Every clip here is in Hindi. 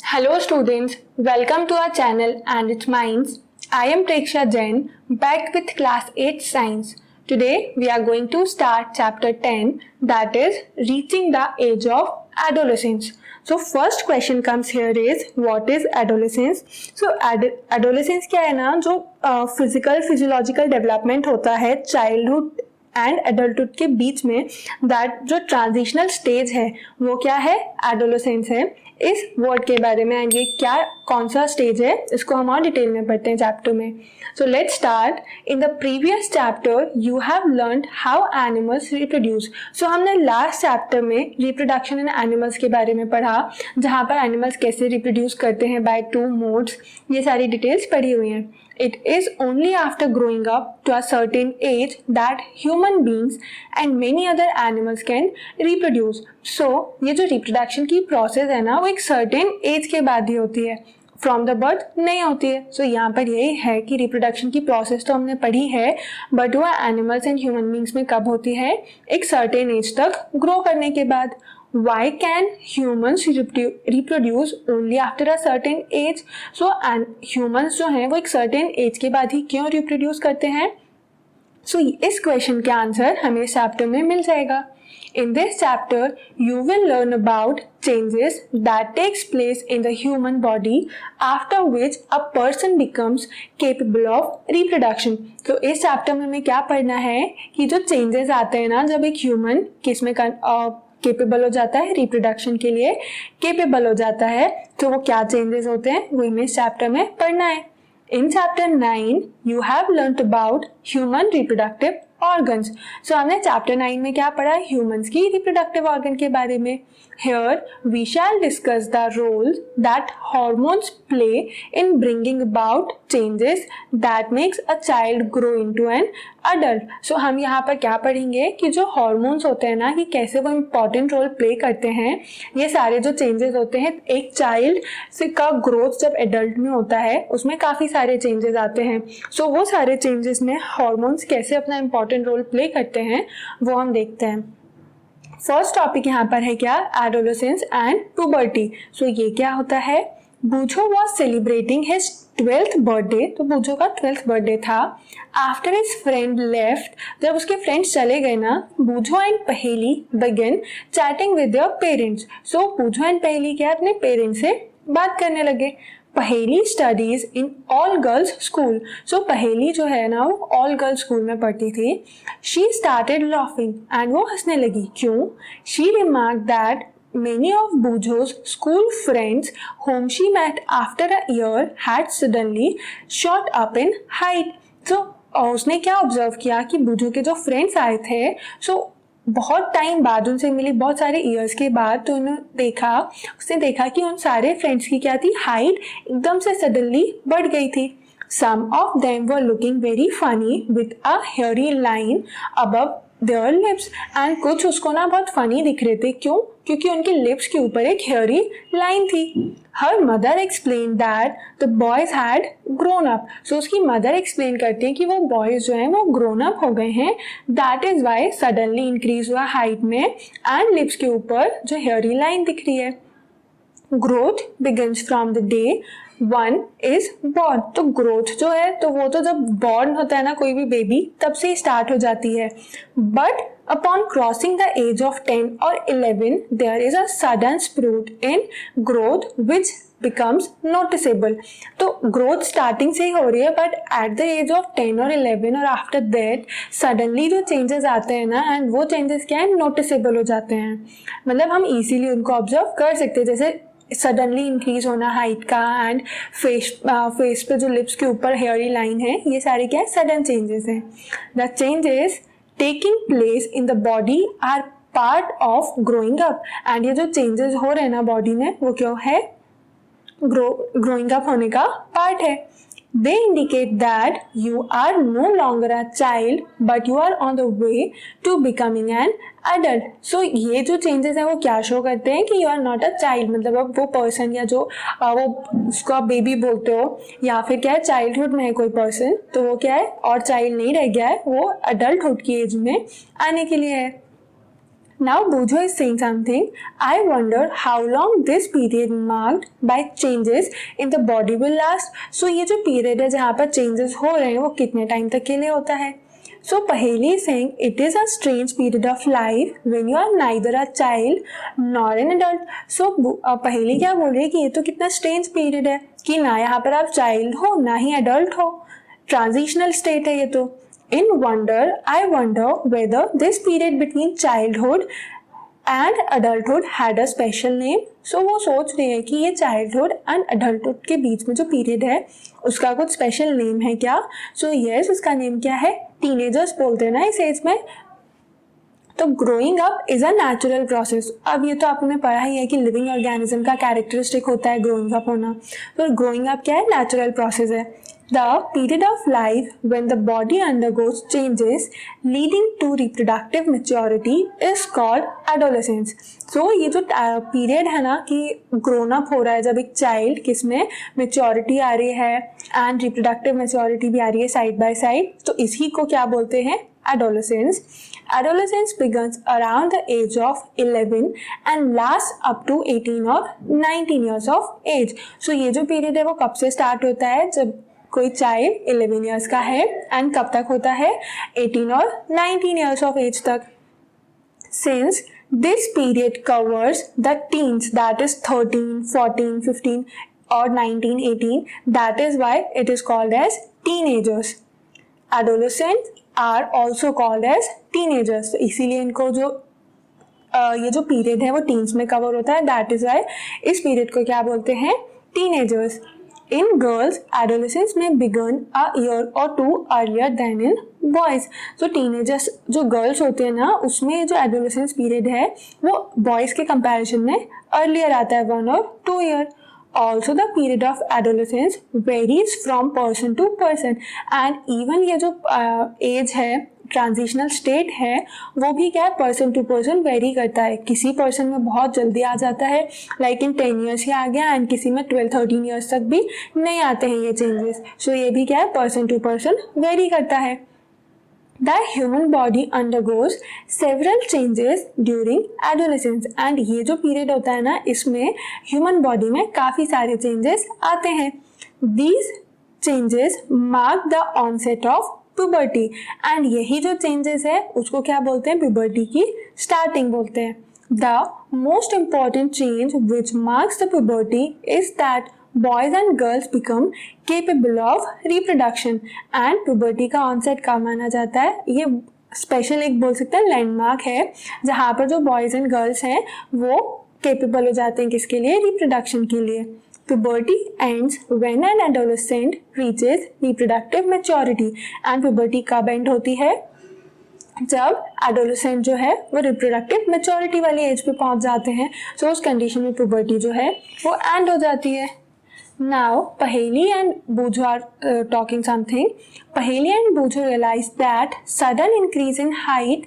Hello students, welcome to our channel and its minds. I am Preksha Jain, back with class 8 science. Today we are going to start chapter 10, that is reaching the age of adolescence. So first question comes here is what is adolescence? So adolescence क्या है ना, जो physiological development होता है childhood एंड एडल्टहुड के बीच में, दैट जो ट्रांजिशनल स्टेज है वो क्या है, एडोलेसेंस है. इस वर्ड के बारे में एंड ये क्या कौन सा स्टेज है इसको हम और डिटेल में पढ़ते हैं चैप्टर में. So let's start. In the previous chapter you have learned how animals reproduce. So हमने लास्ट चैप्टर में रिप्रोडक्शन इन एनिमल्स के बारे में पढ़ा, जहाँ पर एनिमल्स कैसे रिप्रोड्यूस करते हैं बाय 2 मोड्स. ये सारी डिटेल्स पढ़ी हुई हैं. It is only after growing up to a certain age that human beings and many other animals can reproduce. So ये जो reproduction की process है ना, वो एक certain age के बाद ही होती है, फ्रॉम द बर्थ नहीं होती है. सो यहाँ पर यही है कि रिप्रोडक्शन की प्रोसेस तो हमने पढ़ी है, बट वो एनिमल्स एंड ह्यूमन बींग्स में कब होती है, एक सर्टेन एज तक ग्रो करने के बाद. Why can humans reproduce only after a certain age? So humans जो हैं वो एक certain age के बाद ही क्यों reproduce करते हैं? So इस क्वेश्चन के आंसर हमें इस चैप्टर में मिल जाएगा. In this chapter, you will learn about changes that takes place in the human body after which a person becomes capable of reproduction. तो इस चैप्टर में हमें क्या पढ़ना है कि जो चेंजेस आते हैं ना, जब एक ह्यूमन किसमें केपेबल हो जाता है, रिप्रोडक्शन के लिए केपेबल हो जाता है, तो वो क्या चेंजेस होते हैं वो हमें इस चैप्टर में पढ़ना है. In chapter 9 you have learned about human reproductive organs. So हमने चैप्टर 9 में क्या पढ़ा, ह्यूमंस की रिप्रोडक्टिव ऑर्गन के बारे में. Here we shall discuss the role that hormones play in bringing about changes that makes a child grow into an adult. So हम यहाँ पर क्या पढ़ेंगे कि जो हॉर्मोन्स होते हैं ना, कि कैसे वो इम्पॉर्टेंट रोल प्ले करते हैं. ये सारे जो चेंजेस होते हैं, एक चाइल्ड से का ग्रोथ जब एडल्ट में होता है उसमें काफ़ी सारे चेंजेस आते हैं. सो वो सारे चेंजेस में हॉर्मोन्स कैसे अपना इम्पॉर्टेंट रोल प्ले करते हैं वो हम देखते हैं. फर्स्ट टॉपिक यहाँ पर है क्या, एडोलेसेंस एंड पुबर्टी. सो ये क्या होता है, बूझो was celebrating his 12th birthday. तो बूझो का 12th बर्थडे था. आफ्टर हिज फ्रेंड लेफ्ट, जब उसके फ्रेंड्स चले गए ना, Boojho and Paheli begin chatting with their parents. So Boojho and Paheli क्या, अपने पेरेंट्स से बात करने लगे. Paheli studies in all girls school. So Paheli जो है ना वो ऑल गर्ल्स स्कूल में पढ़ती थी. शी स्टार्टेड लाफिंग एंड वो हंसने लगी. क्यों? She remark that many of Bujo's school friends whom she met after a year had suddenly shot up in height. So उसने क्या ऑब्जर्व किया कि बूझो के जो फ्रेंड्स आए थे, सो बहुत टाइम बाद उनसे मिली, बहुत सारे ईयर्स के बाद, तो उसने देखा कि उन सारे फ्रेंड्स की क्या थी, हाइट एकदम से सडनली बढ़ गई थी. Some of them were looking very funny with a hairy line above their lips. and कुछ उसको ना बहुत फनी दिख रहे थे. क्यों? क्योंकि उनके लिप्स के ऊपर एक हेयरी लाइन थी. Her mother explain that the boys had grown up. So उसकी मदर एक्सप्लेन करती है कि वो बॉयज जो हैं वो ग्रोन अप हो गए हैं. That is why suddenly increase हुआ हाइट में एंड लिप्स के ऊपर जो हेयरी लाइन दिख रही है. Growth begins from the day one is born. तो ग्रोथ जो है तो वो तो जब बॉर्न होता है ना कोई भी बेबी, तब से ही स्टार्ट हो जाती है. But upon crossing the age of 10 और 11 there is a sudden sprout in growth which becomes noticeable. तो ग्रोथ स्टार्टिंग से ही हो रही है, but at the age of 10 और 11 और आफ्टर दैट सडनली जो चेंजेस आते हैं ना, एंड वो चेंजेस क्या है, नोटिसेबल हो जाते हैं. मतलब हम इजीली उनको ऑब्जर्व कर सकते हैं, जैसे सडनली इंक्रीज होना हाइट का, एंड फेस पे जो लिप्स के ऊपर हेयरी लाइन है, ये सारे क्या है, सडन चेंजेस हैं. The changes taking place in the body are part of growing up. And ये जो चेंजेस हो रहे हैं ना बॉडी में, वो क्यों है, ग्रोइंग अप होने का पार्ट है. They indicate that you are no longer a child but you are on the way to becoming an adult. So ये जो changes है वो क्या शो करते हैं कि you are not a child. मतलब अब वो person या जो वो उसको आप बेबी बोलते हो, या फिर क्या है चाइल्डहुड में है कोई पर्सन, तो वो क्या है और चाइल्ड नहीं रह गया है, वो अडल्टहुड की एज में आने के लिए है. Now Bujo is saying something. I wonder how long this period marked by changes in the body will last. So ये जो period है जहाँ पर changes हो रहे हैं वो कितने time तक के लिए होता है? So Paheli is saying it is a strange period of life when you are neither a child nor an adult. So Paheli क्या बोल रही है कि ये तो कितना strange period है कि ना यहाँ पर आप child हो ना ही adult हो, transitional state है ये तो. In wonder, I wonder whether this period between childhood and adulthood had a special name. So वो सोच रही है कि ये childhood and adulthood के बीच में जो period है उसका कुछ special name है क्या? So yes, उसका name क्या है? Teenagers बोलते हैं ना इस एज में. तो growing up is a natural process. अब ये तो आपने पढ़ा ही है कि लिविंग ऑर्गेनिज्म का कैरेक्टरिस्टिक होता है ग्रोइंग अप होना. तो ग्रोइंग अप क्या है? नेचुरल प्रोसेस है. The period of life when the body undergoes changes leading to reproductive maturity is called adolescence. So ये जो period है ना कि grown up हो रहा है जब एक child किसमें maturity आ रही है and reproductive maturity भी आ रही है side by side, तो इसी को क्या बोलते हैं? Adolescence. Adolescence begins around the age of 11 and lasts up to 18 or 19 years of age. So ये जो period है वो कब से start होता है? जब कोई चाइल्ड 11 ईयर्स का है एंड कब तक होता है? 18 और 19 ईयर्स ऑफ एज तक. Since this period covers the teens, that is 13, 14, 15 और 19, 18, that is why it is called as teenagers. Adolescents are also called as teenagers. तो इसीलिए इनको जो ये जो पीरियड है वो टीन्स में कवर होता है, दैट इज व्हाई इस पीरियड को क्या बोलते हैं? Teenagers. In girls, adolescence may begin a year or two earlier than in boys. So teenagers जो girls होते हैं ना उसमें जो adolescence period है वो boys के comparison में earlier आता है 1 or 2 year. Also the period of adolescence varies from person to person and even ये जो age है ट्रांजिशनल स्टेट है वो भी क्या है? पर्सन टू पर्सन वेरी करता है. किसी पर्सन में बहुत जल्दी आ जाता है लाइक इन 10 ईयर्स ही आ गया एंड किसी में 12-13 ईयर्स तक भी नहीं आते हैं ये चेंजेस. सो ये भी क्या है? पर्सन टू पर्सन वेरी करता है. The human body undergoes several changes during adolescence and ये जो पीरियड होता है ना इसमें ह्यूमन बॉडी में काफ़ी सारे चेंजेस आते हैं. These changes mark the onset of puberty and यही जो changes है उसको क्या बोलते हैं? puberty की starting बोलते हैं. The most important change which marks the puberty is that boys and girls become capable of reproduction and puberty का onset कब माना जाता है? ये स्पेशल एक बोल सकते हैं लैंडमार्क है जहाँ पर जो बॉयज़ एंड गर्ल्स हैं वो केपेबल हो जाते हैं किसके लिए? रिप्रोडक्शन के लिए. Puberty ends when an adolescent reaches reproductive maturity and puberty कब end होती है? जब adolescent जो है वो reproductive maturity वाली एज पे पहुंच जाते हैं. So उस कंडीशन में puberty जो है वो end हो जाती है. Now Paheli and Bujo are talking something. Paheli and Bujo realize that sudden increase in height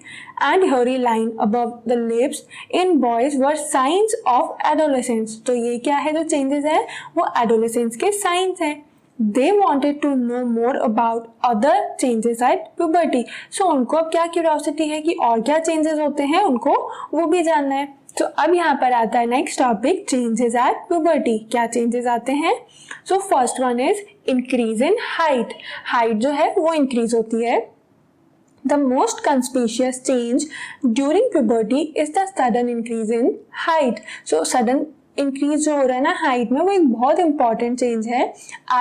and hairy line above the lips in boys were signs of adolescence. तो ये क्या है जो changes है वो adolescence के signs हैं. They wanted to know more about other changes at puberty. So उनको अब क्या curiosity है कि और क्या changes होते हैं उनको वो भी जानना है. तो अब यहाँ पर आता है next topic changes at puberty. क्या चेंजेस आते हैं? So first one is increase in height. Height जो है वो इंक्रीज होती है. The most conspicuous change during puberty is the sudden increase in height. So sudden increase जो हो रहा है ना हाइट में वो एक बहुत इंपॉर्टेंट चेंज है.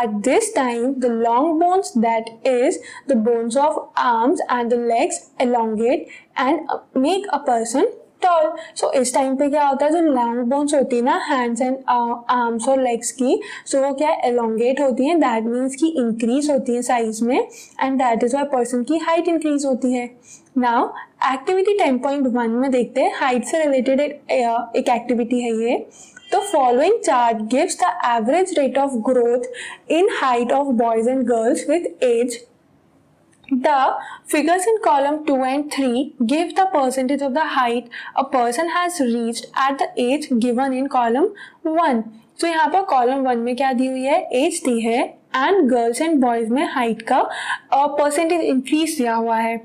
At this time the long bones that is the bones of arms and the legs elongate and make a person tall. So इस टाइम पे क्या होता है जो लॉन्ग बोन्स होती है ना हैंड्स एंड आर्म्स और लेग्स की, सो वो क्या एलोंगेट होती हैं. दैट मीन्स की इंक्रीज होती है साइज में and that is why person की हाइट इंक्रीज होती है. नाउ एक्टिविटी 10.1 में देखते हैं हाइट से रिलेटेड एक एक्टिविटी है ये. The following chart gives the average rate of growth in height of boys and girls with age. The figures in column 2 and 3 give the percentage of the height a person has reached at the age given in column 1. So यहाँ पर column 1 में क्या दी हुई है? एज दी है एंड गर्ल्स एंड बॉयज में हाइट का परसेंटेज इंक्रीज दिया हुआ है.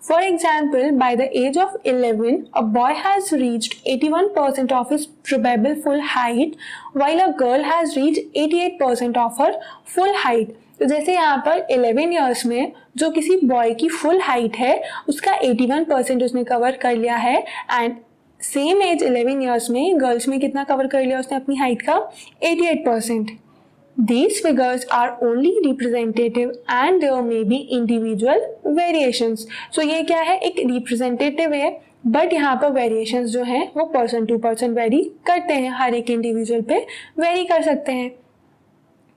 For example, by the age of 11 a boy has reached 81% of his probable full height while a girl has reached 88% of her full height. तो जैसे यहाँ पर 11 ईयर्स में जो किसी बॉय की फुल हाइट है उसका 81% उसने कवर कर लिया है, एंड सेम एज 11 ईयर्स में गर्ल्स में कितना कवर कर लिया उसने अपनी हाइट का 88%. These figures are only representative and there may be individual variations. So ये क्या है, एक representative है, बट यहाँ पर वेरिएशंस जो हैं वो पर्सन टू पर्सन वेरी करते हैं, हर एक इंडिविजुअल पे वेरी कर सकते हैं.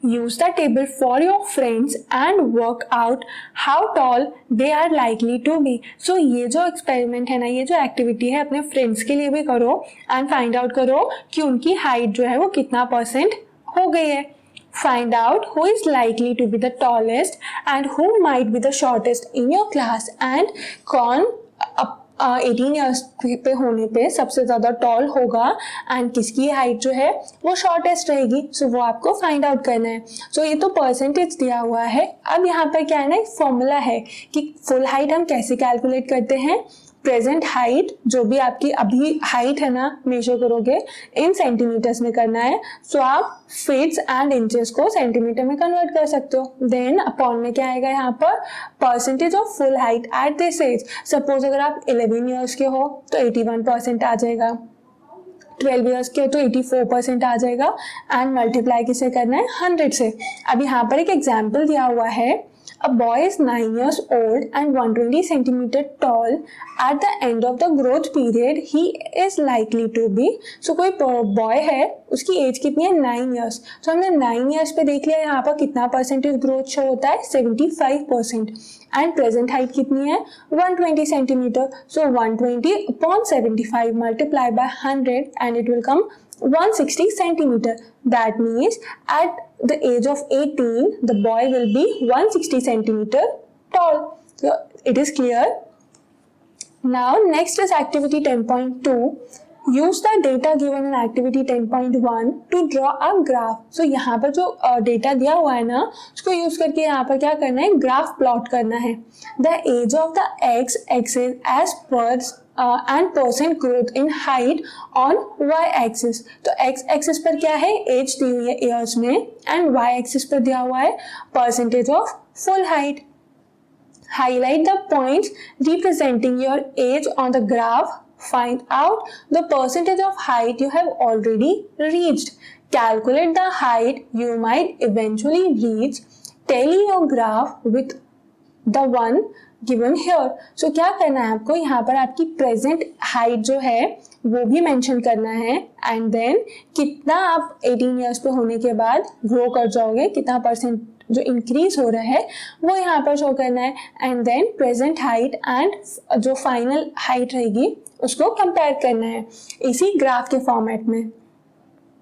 Use the table for your friends and work out how tall they are likely to be. So ये जो एक्सपेरिमेंट है ना, ये जो एक्टिविटी है अपने फ्रेंड्स के लिए भी करो एंड फाइंड आउट करो कि उनकी हाइट जो है वो कितना परसेंट हो गई है. Find out who is likely to be the tallest and who might be the shortest in your class, and कौन 18 ईयर्स पे होने पे सबसे ज़्यादा टॉल होगा एंड किसकी हाइट जो है वो शॉर्टेस्ट रहेगी. सो वो आपको फाइंड आउट करना है. सो ये तो परसेंटेज दिया हुआ है. अब यहाँ पर क्या है ना, एक फॉर्मूला है कि फुल हाइट हम कैसे कैलकुलेट करते हैं. प्रेजेंट हाइट, जो भी आपकी अभी हाइट है ना, मेजर करोगे इन सेंटीमीटर्स में करना है. सो आप फीट्स एंड इंचेस को सेंटीमीटर में कन्वर्ट कर सकते हो. देन अपॉन में क्या आएगा यहाँ पर, percentage of full height at this age. Suppose अगर आप 11 ईयर्स के हो तो 81% आ जाएगा, 12 ईयर्स के हो तो 84% आ जाएगा, एंड मल्टीप्लाई किसे करना है, 100 से. अब यहाँ पर एक एग्जाम्पल दिया हुआ है. A boy is 9 years old and 120 centimeter tall. At the end of the growth period, he is likely to be. So कोई बॉय है, उसकी एज कितनी है, 9 ईयर्स. तो हमने 9 ईयर्स पे देख लिया यहाँ पर कितना परसेंटेज ग्रोथ शो होता है, 75%. एंड प्रेजेंट हाइट कितनी है, 120 centimetre. So 120 upon 75 multiply by 100 and it will come 160 centimeter. That means at the age of 18 the boy will be 160 centimeter tall. So it is clear. Now next is activity 10.2. Use the data given in activity 10.1 to draw a graph. So यहाँ पर जो डेटा दिया हुआ है ना, उसको यूज करके यहाँ पर क्या करना है, ग्राफ प्लॉट करना है. The age of the x axis as per and percent growth in height on y axis. तो x axis पर क्या है, एज दी हुई है ईयर्स में, एंड y axis पर दिया हुआ है percentage of full height. Highlight the points representing your age on the graph. Find out the percentage of height you have already reached. Calculate the height you might eventually reach. Tally your graph with the one given here. So क्या करना है आपको, यहाँ पर आपकी प्रेजेंट हाइट जो है वो भी मेंशन करना है, एंड देन कितना आप 18 ईयर्स पे होने के बाद ग्रो कर जाओगे, कितना परसेंट जो इंक्रीज हो रहा है वो यहाँ पर शो करना है, and then present height and जो फाइनल हाइट रहेगी उसको कंपेयर करना है इसी ग्राफ के फॉर्मेट में.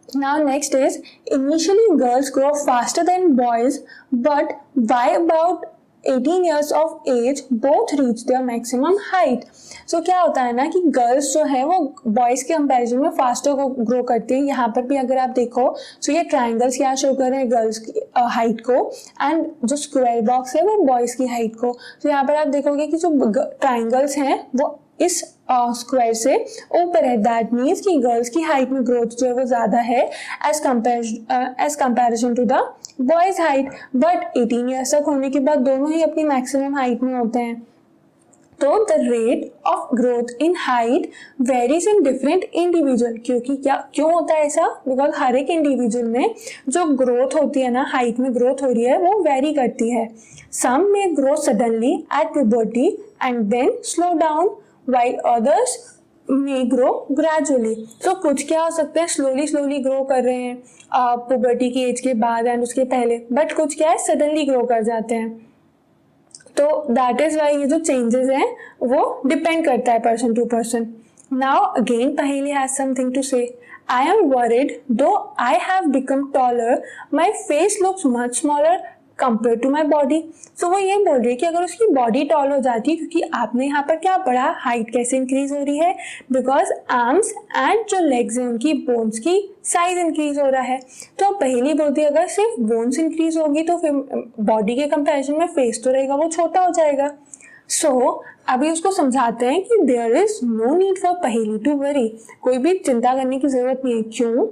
Now next is, initially girls grow faster than boys, but by about 18 years of age both reach their maximum height. So क्या होता है ना कि गर्ल्स जो है वो बॉयज के कंपैरिजन में फास्टर ग्रो करती है. यहाँ पर भी अगर आप देखो तो ये ट्राइंगल्स क्या शो कर रहे हैं, गर्ल्स की हाइट को, एंड जो स्क्वायर बॉक्स है वो बॉयज की हाइट को. तो यहाँ पर आप देखोगे कि जो ट्राइंगल्स हैं वो इस स्क्वायर से ऊपर है. दैट मीन्स कि गर्ल्स की हाइट में ग्रोथ जो है वो ज़्यादा है as comparison to the boys height. But 18 years तक होने के बाद दोनों ही अपनी मैक्सिमम हाइट में होते हैं. तो the rate of growth in height varies in different individual. क्योंकि क्यों होता है ऐसा, बिकॉज हर एक इंडिविजुअल में जो ग्रोथ होती है ना, हाइट में ग्रोथ हो रही है वो वेरी करती है. Some may grow suddenly at puberty and then slow down, while others may grow gradually. So कुछ क्या हो सकते हैं, स्लोली ग्रो कर रहे हैं पुबर्टी की एज के बाद एंड उसके पहले, बट कुछ क्या है सडनली ग्रो कर जाते हैं. तो दैट इज वाई ये जो चेंजेस हैं वो डिपेंड करता है person to person. Now again Paheli has something to say. I am worried though I have become taller, my face looks much smaller compare to my body. So वो ये बोल रही है कि अगर उसकी बॉडी टॉल हो जाती है, क्योंकि आपने यहाँ पर क्या पढ़ा, हाइट कैसे इंक्रीज हो रही है, बिकॉज आर्म्स एंड जो लेग्स हैं उनकी बोन्स की साइज इंक्रीज हो रहा है। तो पहली बोलती है अगर सिर्फ बोन्स इंक्रीज होगी तो फिर बॉडी के कंपैरिजन में फेस तो रहेगा वो छोटा हो जाएगा। अभी उसको समझाते हैं कि there is no need for Paheli to worry, कोई भी चिंता करने की जरूरत नहीं है। क्यों?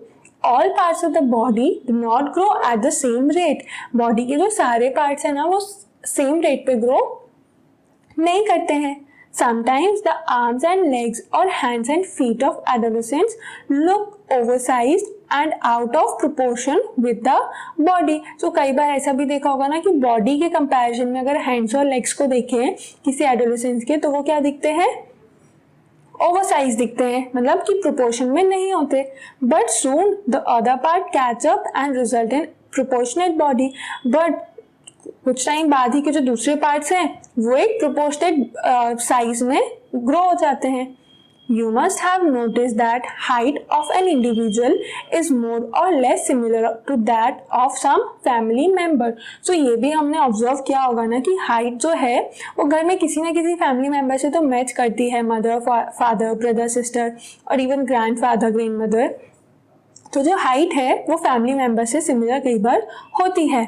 All parts of the body do not grow at the same rate. Body के जो सारे पार्ट्स है ना वो सेम रेट पे ग्रो नहीं करते हैं। Sometimes the arms and legs or hands and feet of adolescents look oversized and out of proportion with the body. So कई बार ऐसा भी देखा होगा ना कि बॉडी के कंपैरिजन में अगर हैंड्स और लेग्स को देखें किसी एडोलेसेंट्स के तो वो क्या दिखते हैं, ओवरसाइज दिखते हैं, मतलब कि प्रोपोर्शन में नहीं होते। But soon the other part catch up and result in proportionate body. But कुछ टाइम बाद ही के जो दूसरे पार्ट्स हैं वो एक प्रोपोर्शनेट साइज में ग्रो हो जाते हैं। You must have noticed that height of an individual is more or less similar to that of some family member. So ये भी हमने ऑब्जर्व किया होगा ना कि हाइट जो है वो घर में किसी ना किसी फैमिली मेंबर से तो मैच करती है, मदर, फादर, ब्रदर, सिस्टर और even grand father, grand mother. तो जो हाइट है वो फैमिली मेंबर से सिमिलर कई बार होती है।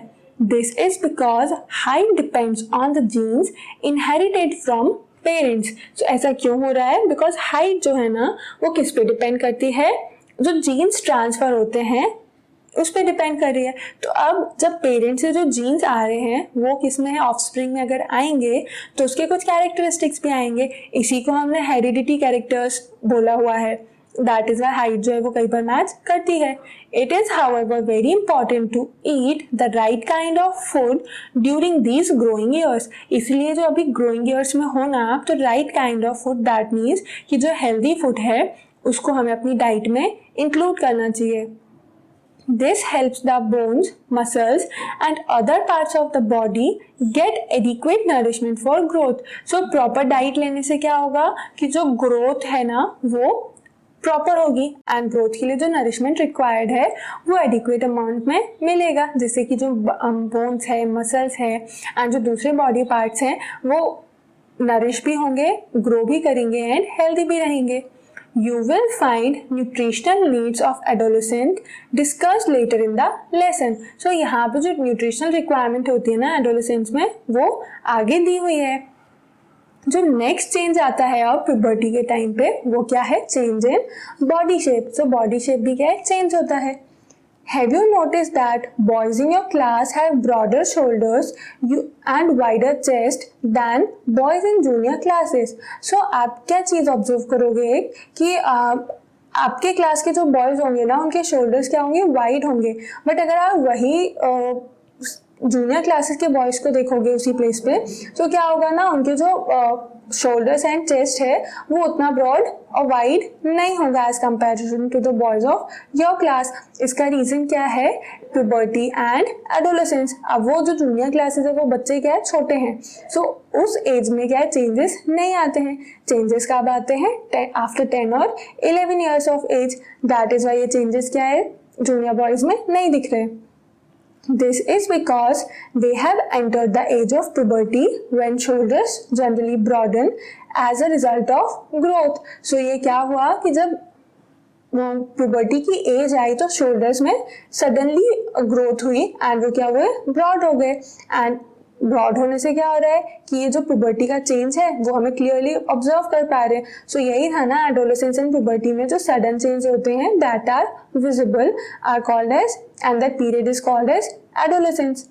This is because height depends on the genes inherited from parents. तो ऐसा क्यों हो रहा है? बिकॉज हाइट जो है ना वो किस पे डिपेंड करती है, जो जीन्स ट्रांसफर होते हैं उस पे डिपेंड कर रही है। तो अब जब पेरेंट्स से जो जीन्स आ रहे हैं वो किस में है, ऑफस्प्रिंग में अगर आएंगे तो उसके कुछ कैरेक्टरिस्टिक्स भी आएंगे। इसी को हमने हेरिडिटी कैरेक्टर्स बोला हुआ है। दैट इज वाई हाइट जो है वो कई बार मैच करती है। It is however very important to eat the right kind of food during these growing years. इसलिए जो अभी ग्रोइंग ईयर्स में हो ना आप, तो right kind of food, that means कि जो हेल्दी फूड है उसको हमें अपनी डाइट में इंक्लूड करना चाहिए। This helps the bones, muscles and other parts of the body get adequate nourishment for growth. So proper diet लेने से क्या होगा कि जो growth है ना वो प्रॉपर होगी एंड ग्रोथ के लिए जो नरिशमेंट रिक्वायर्ड है वो एडिक्वेट अमाउंट में मिलेगा, जिससे कि जो बोन्स है, मसल्स है एंड जो दूसरे बॉडी पार्ट्स हैं वो नरिश भी होंगे, ग्रो भी करेंगे एंड हेल्दी भी रहेंगे। You will find nutritional needs of adolescent discussed later in the lesson. So यहाँ पे जो न्यूट्रिशनल रिक्वायरमेंट होती है ना एडोलेसेंट्स में वो आगे दी हुई है। जो नेक्स्ट चेंज आता है अब प्यूबर्टी के टाइम पे वो क्या है, change in body shape. So body shape भी क्या है, चेंज होता है। Have you noticed that boys in your class have broader shoulders and wider chest than boys in junior classes? So आप क्या चीज़ ऑब्जर्व करोगे कि आपके क्लास के जो बॉयज होंगे ना उनके शोल्डर्स क्या होंगे, वाइड होंगे। बट अगर आप वही जूनियर क्लासेस के बॉयज को देखोगे उसी प्लेस पे तो क्या होगा ना, उनके जो शोल्डर्स एंड चेस्ट है वो उतना ब्रॉड और वाइड नहीं होगा as comparison to the boys of your class. इसका रीजन क्या है, प्यूबर्टी एंड एडोलेसेंस। अब वो जो जूनियर क्लासेस है वो बच्चे क्या है, छोटे हैं। सो उस एज में क्या है, चेंजेस नहीं आते हैं। चेंजेस कब आते हैं, आफ्टर 10 और 11 years of age. That is why ये चेंजेस क्या है जूनियर बॉयज में नहीं दिख रहे। This is because they have entered the age of puberty when shoulders generally broaden as a result of growth. So ये क्या हुआ कि जब puberty की एज आई तो shoulders में suddenly growth हुई एंड वो क्या हुए, ब्रॉड हो गए। एंड ब्रॉड होने से क्या हो रहा है कि ये जो पुबर्टी का चेंज है वो हमें क्लियरली ऑब्जर्व कर पा रहे हैं। सो यही था ना एडोलेसेंस एंड पुबर्टी में जो सडन चेंज होते हैं that are visible are called as and that period is called as adolescence.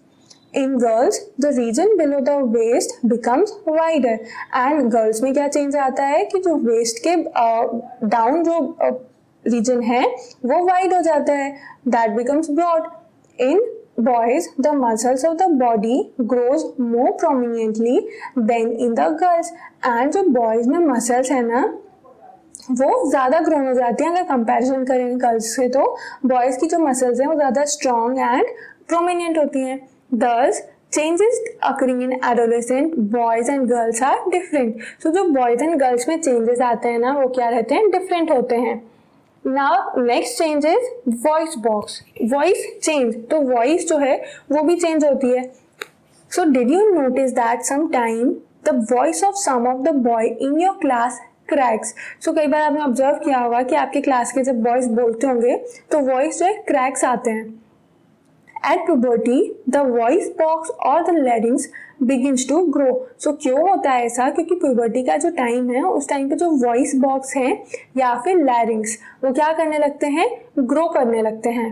In girls, the region below the waist becomes wider and girls में क्या चेंज आता है कि जो waist के डाउन जो रीजन है वो वाइड हो जाता है, that becomes broad. In boys, the muscles of the body grows more prominently than in the girls and जो boys में muscles है ना वो ज़्यादा ग्रोन हो जाती हैं अगर कंपैरिजन करें गर्ल्स से। तो बॉयज़ की जो मसल्स हैं वो ज़्यादा स्ट्रॉन्ग एंड प्रोमिनेंट होती हैं। Thus, changes occurring in adolescent boys and girls are different. So जो boys and girls में changes आते हैं ना वो क्या रहते हैं, different होते हैं। Now next change is voice box. Voice change, तो voice जो है वो भी change होती है। So did you notice that sometime the voice of some of the boy in your class cracks? So कई बार आपने ऑब्जर्व किया होगा कि आपके क्लास के जब बॉयज बोलते होंगे तो वॉइस जो है क्रैक्स आते हैं. At puberty, the voice box or the larynx begins to grow. So क्यों होता है ऐसा? क्योंकि puberty का जो टाइम है उस टाइम पे जो voice box है या फिर larynx वो क्या करने लगते हैं? grow करने लगते हैं.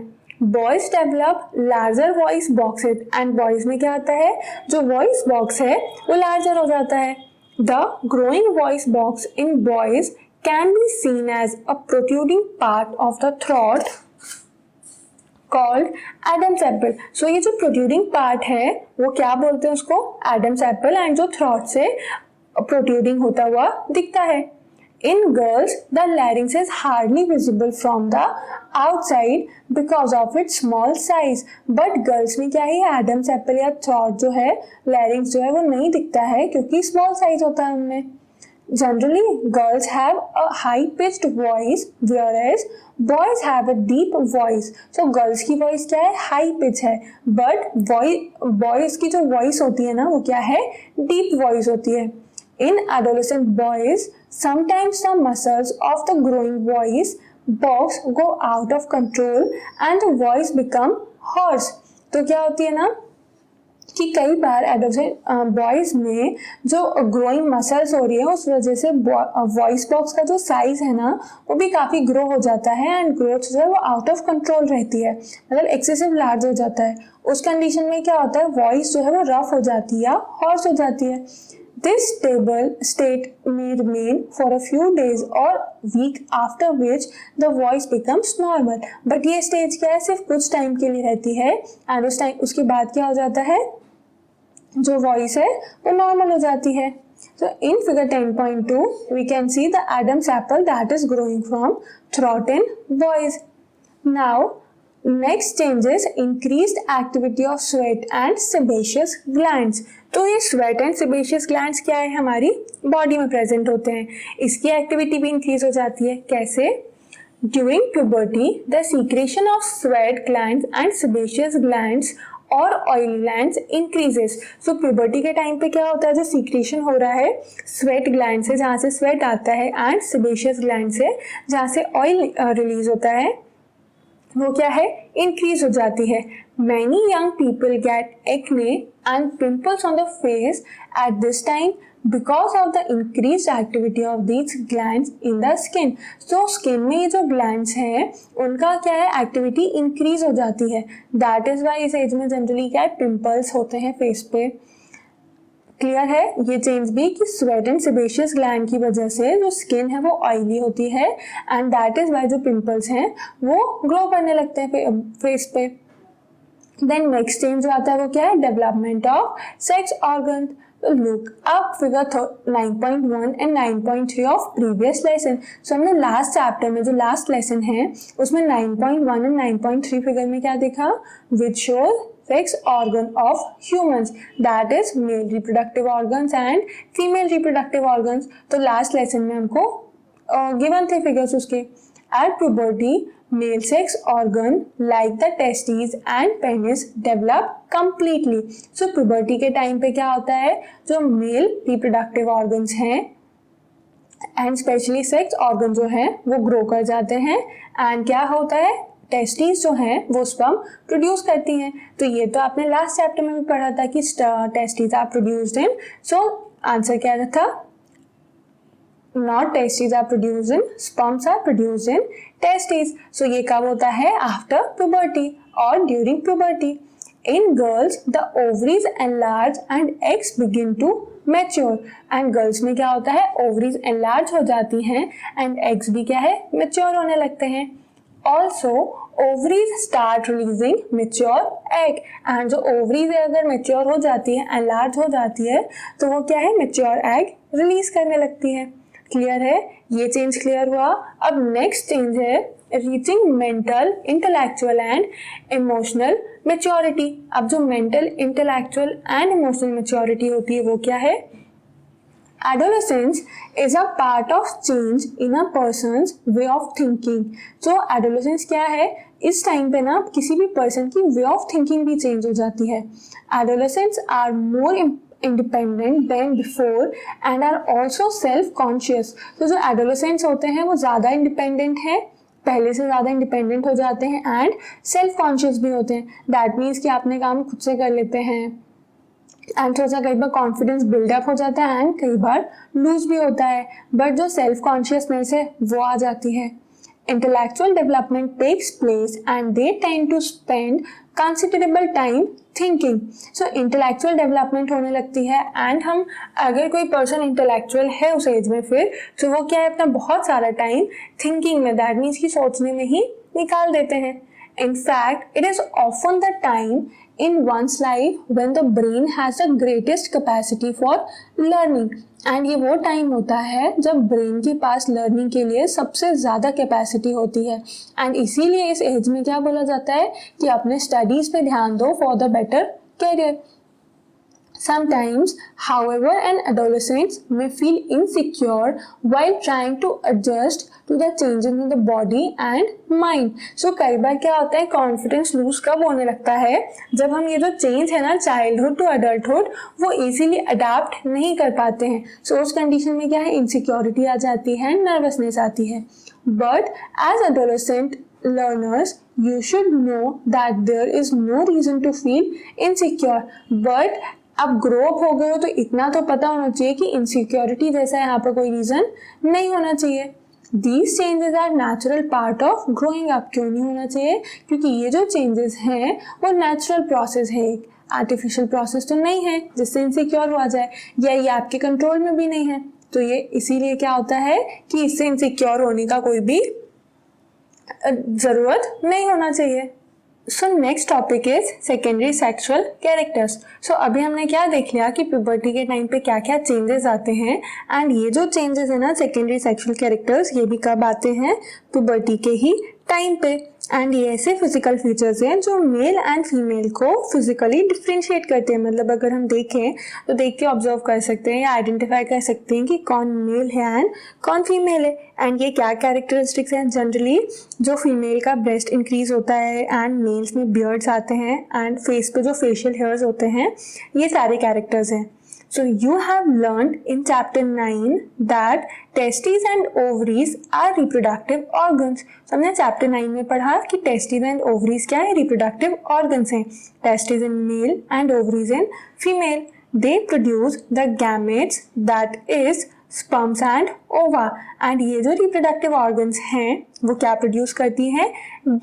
Boys develop larger voice boxes and boys में क्या आता है? जो voice box है वो larger हो जाता है. The growing voice box in boys can be seen as a protruding part of the throat called Adam's apple. So ये जो protruding part है वो क्या बोलते हैं उसको? Adam's apple, and जो throat से protruding होता हुआ दिखता है. In girls, the larynx is hardly visible from the outside because of its small size. But girls में क्या है? Adam's apple या throat जो है, larynx जो है वो नहीं दिखता है क्योंकि small size होता है उनमें. Generally, girls have a high-pitched voice, whereas boys have a deep voice. So girls की voice क्या है? High pitch है. But boys की जो voice होती है ना वो क्या है? Deep voice होती है. In adolescent boys, sometimes the muscles of the growing voice box go out of control and the voice become hoarse. तो क्या होती है ना कि कई बार एडोलेसेंट बॉयज में जो ग्रोइंग मसल्स हो रही है उस वजह से वॉइस बॉक्स का जो साइज है ना वो भी काफ़ी ग्रो हो जाता है एंड ग्रोथ जो है वो आउट ऑफ कंट्रोल रहती है, मतलब एक्सेसिव लार्ज हो जाता है. उस कंडीशन में क्या होता है? वॉइस जो है वो रफ हो जाती है या हॉर्स हो जाती है. This stable state may remain for a few days or week after which the voice becomes normal. But ये स्टेज क्या है? सिर्फ कुछ टाइम के लिए रहती है एंड उस टाइम उसके बाद क्या हो जाता है? जो वॉइस है वो नॉर्मल हो जाती है. So in figure 10.2 we can see the Adam's apple that is growing from throat in boys. Now next changes increased activity of sweat and sebaceous glands. तो ये sweat and sebaceous glands क्या है? हमारी बॉडी में प्रेजेंट होते हैं. इसकी एक्टिविटी भी इंक्रीज हो जाती है. कैसे? During puberty, the secretion of sweat glands and sebaceous glands और oily glands increases. So puberty के टाइम पे क्या होता है? जो secretion हो रहा है sweat gland से जहाँ से sweat आता है and sebaceous gland से जहाँ से oil रिलीज होता है वो क्या है? इंक्रीज हो जाती है. Many young people get acne and pimples on the face at this time because of the increased activity of these glands in the skin. So skin में ये जो glands हैं उनका क्या है? एक्टिविटी इंक्रीज हो जाती है. That is why इस एज में जनरली क्या है? पिंपल्स होते हैं फेस पे. क्लियर है ये चेंज भी कि स्वेट एंड सेबेशियस ग्लैंड की वजह से जो स्किन है वो ऑयली होती है एंड दैट इज वाई जो पिंपल्स हैं वो ग्रो करने लगते हैं फेस पे. देन नेक्स्ट चेंज जो आता है वो क्या है? Development of sex organ. Look up figure 9.1 and 9.3 of previous lesson. So हमने लास्ट चैप्टर में जो लास्ट लेसन है उसमें 9.1 एंड 9.3 फिगर में क्या देखा? Which shows sex organ of humans, that is male reproductive organs and female reproductive organs. तो लास्ट लेसन में हमको गिवन थे फिगर्स उसके. At puberty, male sex organ like the testes and penis develop completely. So puberty के टाइम पे क्या होता है? जो male reproductive organs हैं and specially sex organ जो हैं वो grow कर जाते हैं and क्या होता है? टेस्टिस जो हैं वो स्पर्म प्रोड्यूस करती हैं. तो ये तो आपने लास्ट चैप्टर में भी पढ़ा था कि testis are produced in. So answer क्या था? Not testis are produced in, sperms are produced in testis. So ये कब होता है? आफ्टर प्यूबर्टी और during puberty. In girls the ovaries enlarge and eggs begin to mature. And girls में क्या होता है? ओवरीज एनलार्ज हो जाती हैं एंड एग्स भी क्या है? मैच्योर होने लगते हैं. Also, ovaries start releasing mature egg. and जो ovaries है अगर mature हो जाती है, enlarge हो जाती है तो वो क्या है? mature egg release करने लगती है. क्लियर है? ये चेंज क्लियर हुआ. अब नेक्स्ट चेंज है reaching mental, intellectual and emotional maturity. अब जो mental, intellectual and emotional maturity होती है वो क्या है? Adolescence is a part of change in a person's way of thinking. तो adolescence क्या है, इस टाइम पे ना किसी भी पर्सन की वे ऑफ थिंकिंग भी चेंज हो जाती है. Adolescents are more independent than before and are also self conscious. तो जो adolescents होते हैं वो ज़्यादा इंडिपेंडेंट हैं, पहले से ज़्यादा इंडिपेंडेंट हो जाते हैं एंड सेल्फ कॉन्शियस भी होते हैं. दैट मीन्स कि अपने काम खुद से कर लेते हैं एंड थोड़ा सा कई बार कॉन्फिडेंस बिल्डअप हो जाता है एंड कई बार लूज भी होता है, बट जो सेल्फ कॉन्शियसनेस है वो आ जाती है. Intellectual development takes place and they tend to spend considerable time thinking. So intellectual development होने लगती है and हम अगर कोई person intellectual है उस एज में फिर तो वो क्या है अपना बहुत सारा टाइम thinking में, that means कि सोचने में ही निकाल देते हैं. In fact, it is often the time in one's life when the brain has the greatest capacity for learning. And ये वो टाइम होता है जब ब्रेन के पास लर्निंग के लिए सबसे ज़्यादा कैपेसिटी होती है. एंड इसीलिए इस एज में क्या बोला जाता है कि अपने स्टडीज़ पे ध्यान दो for the better career. Sometimes, however, an adolescent may feel insecure while trying to adjust to the changes in the body and mind. So कई बार क्या होता है, कॉन्फिडेंस लूज कब होने लगता है जब हम ये जो चेंज है ना चाइल्डहुड टू अडल्टहुड वो इजीली अडाप्ट नहीं कर पाते हैं. सो उस कंडीशन में क्या है, इनसिक्योरिटी आ जाती है, नर्वसनेस आती है. But as adolescent learners, you should know that there is no reason to feel insecure. But आप ग्रो अप हो गए हो तो इतना तो पता होना चाहिए कि इनसिक्योरिटी जैसा यहाँ पर कोई रीज़न नहीं होना चाहिए. These changes are natural part of growing up. क्यों नहीं होना चाहिए, क्योंकि ये जो चेंजेस हैं वो नेचुरल प्रोसेस है, एक आर्टिफिशियल प्रोसेस तो नहीं है जिससे इनसिक्योर हो जाए, या ये आपके कंट्रोल में भी नहीं है. तो ये इसीलिए क्या होता है कि इससे इनसिक्योर होने का कोई भी ज़रूरत नहीं होना चाहिए. So next topic is secondary sexual characters. So अभी हमने क्या देख लिया कि प्यूबर्टी के टाइम पे क्या क्या चेंजेस आते हैं, एंड ये जो चेंजेस है ना सेकेंडरी सेक्सुअल कैरेक्टर्स ये भी कब आते हैं, प्यूबर्टी के ही टाइम पे. एंड ये ऐसे फिजिकल फीचर्स हैं जो मेल एंड फीमेल को फिजिकली डिफ्रेंशिएट करते हैं. मतलब अगर हम देखें तो देख के ऑब्जर्व कर सकते हैं या आइडेंटिफाई कर सकते हैं कि कौन मेल है एंड कौन फीमेल है. एंड ये क्या कैरेक्टरिस्टिक्स हैं, जनरली जो फीमेल का ब्रेस्ट इंक्रीज होता है एंड मेल्स में बियर्ड्स आते हैं एंड फेस पे जो फेशियल हेयर्स होते हैं, ये सारे कैरेक्टर्स हैं. So you have learned in chapter 9 that testes and ovaries are reproductive organs. So हमने chapter 9 में पढ़ा कि testes and ovaries क्या है, reproductive organs हैं. Testes in male and ovaries in female. They produce the gametes, that is sperms and ova. And ये जो reproductive organs हैं वो क्या produce करती हैं,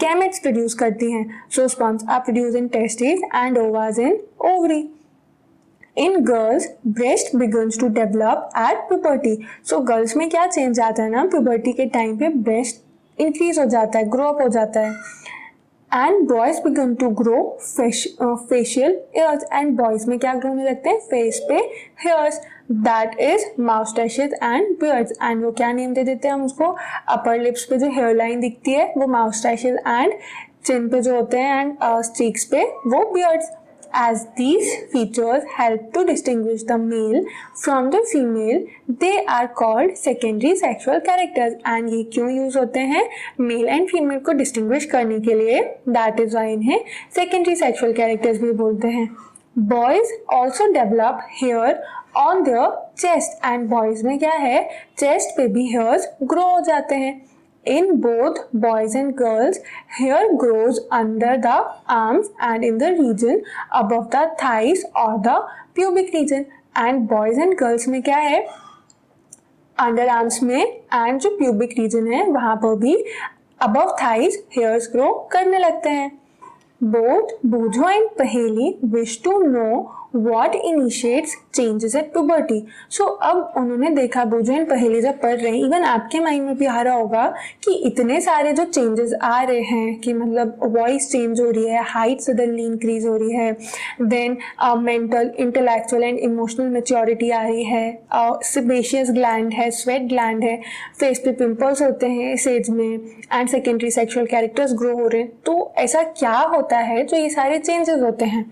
gametes produce करती हैं. So sperms are produced in testes and ovas in ovary. In girls, breast begins to develop at puberty. So girls में क्या चेंज आता है ना, puberty के टाइम पे breast increase हो जाता है, grow up हो जाता है. And boys begin to grow facial hairs. And boys में क्या grow होने लगते हैं, face पे hairs, that is mustaches and beards. And वो क्या name दे देते हैं हम उसको, upper lips पे जो hairline दिखती है वो mustaches and chin पे जो होते हैं and cheeks पे वो beards. As these features help to distinguish the male from the female, they are called secondary sexual characters. And ये क्यों यूज होते हैं, मेल एंड फीमेल को डिस्टिंग्विश करने के लिए, that is why इन्हें secondary sexual characters भी बोलते हैं. Boys also develop hair on their chest. And boys में क्या है, chest पे भी hairs grow हो जाते हैं. In both boys and girls, hair grows under the arms and in the region above the thighs or the pubic region. And boys and girls में क्या है, अंडर आर्म्स में and जो pubic region है वहाँ पर भी above thighs hairs grow करने लगते हैं. Both Bujo and Paheli wish to know what initiates changes at puberty. So अब उन्होंने देखा, बुजो एंड पहेली जब पढ़ रहे हैं, इवन आपके माइंड में भी आ रहा होगा कि इतने सारे जो चेंजेस आ रहे हैं कि मतलब वॉइस चेंज हो रही है, हाइट सडनली इंक्रीज हो रही है, then mental intellectual and emotional maturity आ रही है, सेबेशियस ग्लैंड है, स्वेट ग्लैंड है, फेस पे पिंपल्स होते हैं इस एज में, and secondary sexual characters grow हो रहे हैं. तो ऐसा क्या होता है जो ये सारे चेंजेस होते हैं.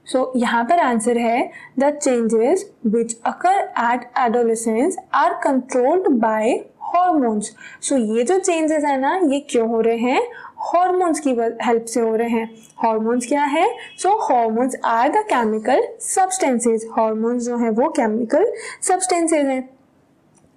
सो यहाँ पर आंसर है the changes which occur at adolescence are controlled by hormones. So ये जो चेंजेस है ना ये क्यों हो रहे हैं, हॉर्मोन्स की हेल्प से हो रहे हैं। हॉर्मोन्स क्या है, so hormones are the chemical substances, hormones जो है वो केमिकल सब्सटेंसेस हैं।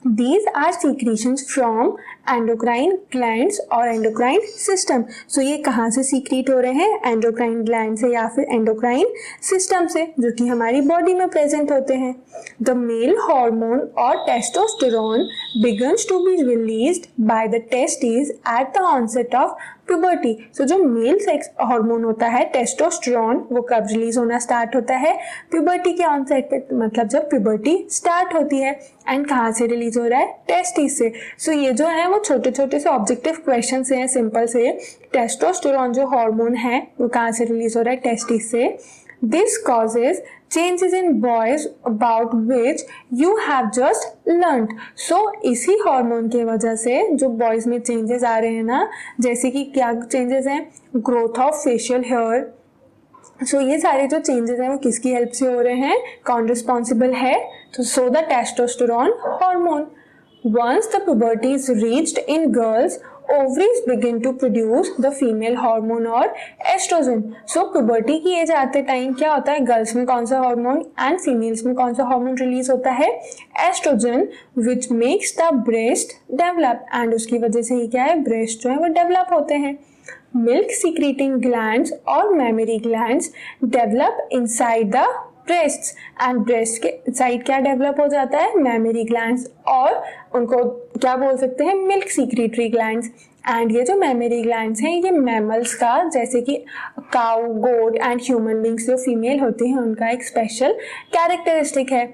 These are secretions from endocrine glands और endocrine system। So ये कहाँ से secrete हो रहे हैं, endocrine gland से या फिर endocrine system से, जो कि हमारी body में present होते हैं। The male hormone और testosterone begins to be released by the testes at the onset of puberty। So जो मेल सेक्स हार्मोन होता है टेस्टोस्टेरोन वो कब रिलीज होना स्टार्ट होता है, प्यूबर्टी के ऑनसेट पे, मतलब जब प्यूबर्टी स्टार्ट होती है। एंड कहाँ से रिलीज हो रहा है, टेस्टिस से। सो ये जो है वो छोटे छोटे से ऑब्जेक्टिव क्वेश्चन से हैं, सिंपल से। टेस्टोस्टेरोन जो हार्मोन है वो कहाँ से रिलीज हो रहा है, टेस्टिस से। This causes changes in boys about which you have just learnt। So इसी हार्मोन की वजह से जो बॉयज में चेंजेस आ रहे हैं ना, जैसे कि क्या चेंजेस हैं, ग्रोथ ऑफ फेशियल हेयर। सो ये सारे जो चेंजेस हैं वो किसकी हेल्प से हो रहे हैं, कौन रिस्पॉन्सिबल है, तो so the testosterone hormone. Once the puberty is reached in girls, ovaries begin to produce the female hormone और estrogen। So puberty की एज आते टाइम क्या होता है, गर्ल्स में कौन सा हार्मोन एंड फीमेल्स में कौन सा हार्मोन रिलीज होता है, estrogen, which makes the breast develop। And उसकी वजह से ही क्या है, ब्रेस्ट जो है वो डेवलप होते हैं। मिल्क सीक्रेटिंग ग्लैंड्स और mammary glands develop inside the breasts and breast के साइड क्या डेवलप हो जाता है, मेमोरी ग्लैंड्स, और उनको क्या बोल सकते हैं, मिल्क सीक्रेटरी ग्लैंड्स। एंड ये जो मेमोरी ग्लैंड्स हैं ये मैमल्स का, जैसे कि cow, goat and human beings जो फीमेल होती हैं उनका एक स्पेशल कैरेक्टरिस्टिक है।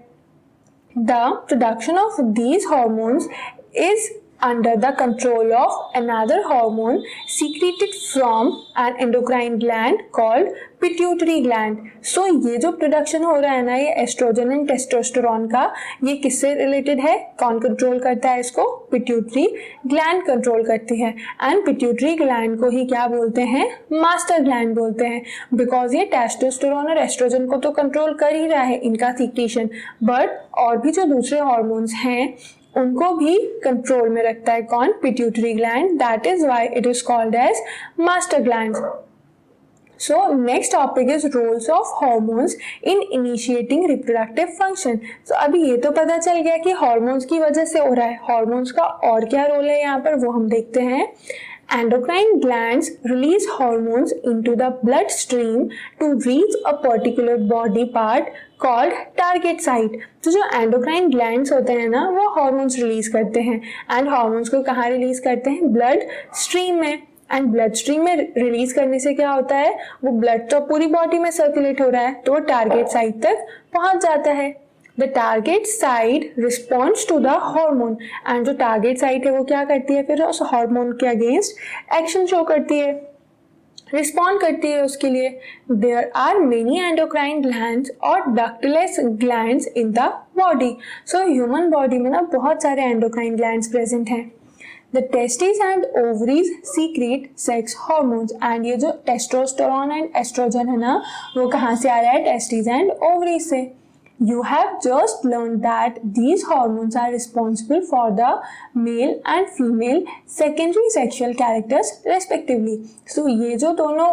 The production of these hormones is under the control of another hormone secreted from an endocrine gland called pituitary gland। So ये जो प्रोडक्शन हो रहा है ना, ये एस्ट्रोजन एंड टेस्टोस्टेरोन का, ये किससे रिलेटेड है, कौन कंट्रोल करता है इसको, पिट्यूटरी ग्लैंड कंट्रोल करती है। एंड पिट्यूटरी ग्लैंड को ही क्या बोलते हैं, मास्टर ग्लैंड बोलते हैं, बिकॉज ये टेस्टोस्टेरोन और एस्ट्रोजन को तो कंट्रोल कर ही रहा है इनका सीक्रेशन, बट और भी जो दूसरे हॉर्मोन्स हैं उनको भी कंट्रोल में रखता है कौन, pituitary gland. That is why it is called as master gland. So next topic is roles of hormones in initiating reproductive function. तो अभी ये तो पता चल गया कि हॉर्मोन्स की वजह से हो रहा है, हॉर्मोन्स का और क्या रोल है यहाँ पर वो हम देखते हैं। Endocrine glands release hormones into the bloodstream to reach a particular body part called target site। तो जो endocrine glands होते हैं ना वो hormones रिलीज करते हैं, एंड hormones को कहाँ रिलीज करते हैं, ब्लड स्ट्रीम में। एंड ब्लड स्ट्रीम में रिलीज करने से क्या होता है, वो ब्लड तो पूरी बॉडी में सर्कुलेट हो रहा है तो वो टारगेट साइट तक पहुंच जाता है। The target site responds to the hormone। And जो टारगेट साइट है वो क्या करती है, फिर उस हार्मोन के अगेंस्ट एक्शन शो करती है, रिस्पॉन्ड करती है उसके लिए। There are many endocrine glands और ductless glands in the body। So human body में ना बहुत सारे endocrine glands प्रेजेंट हैं। The testes and ovaries secrete sex hormones। And ये जो टेस्टोस्टेरोन एंड एस्ट्रोजन है ना वो कहाँ से आ रहा है, टेस्टिस एंड ओवरीज से। You have just learned that these hormones are responsible for the male and female secondary sexual characters respectively। So ये जो दोनों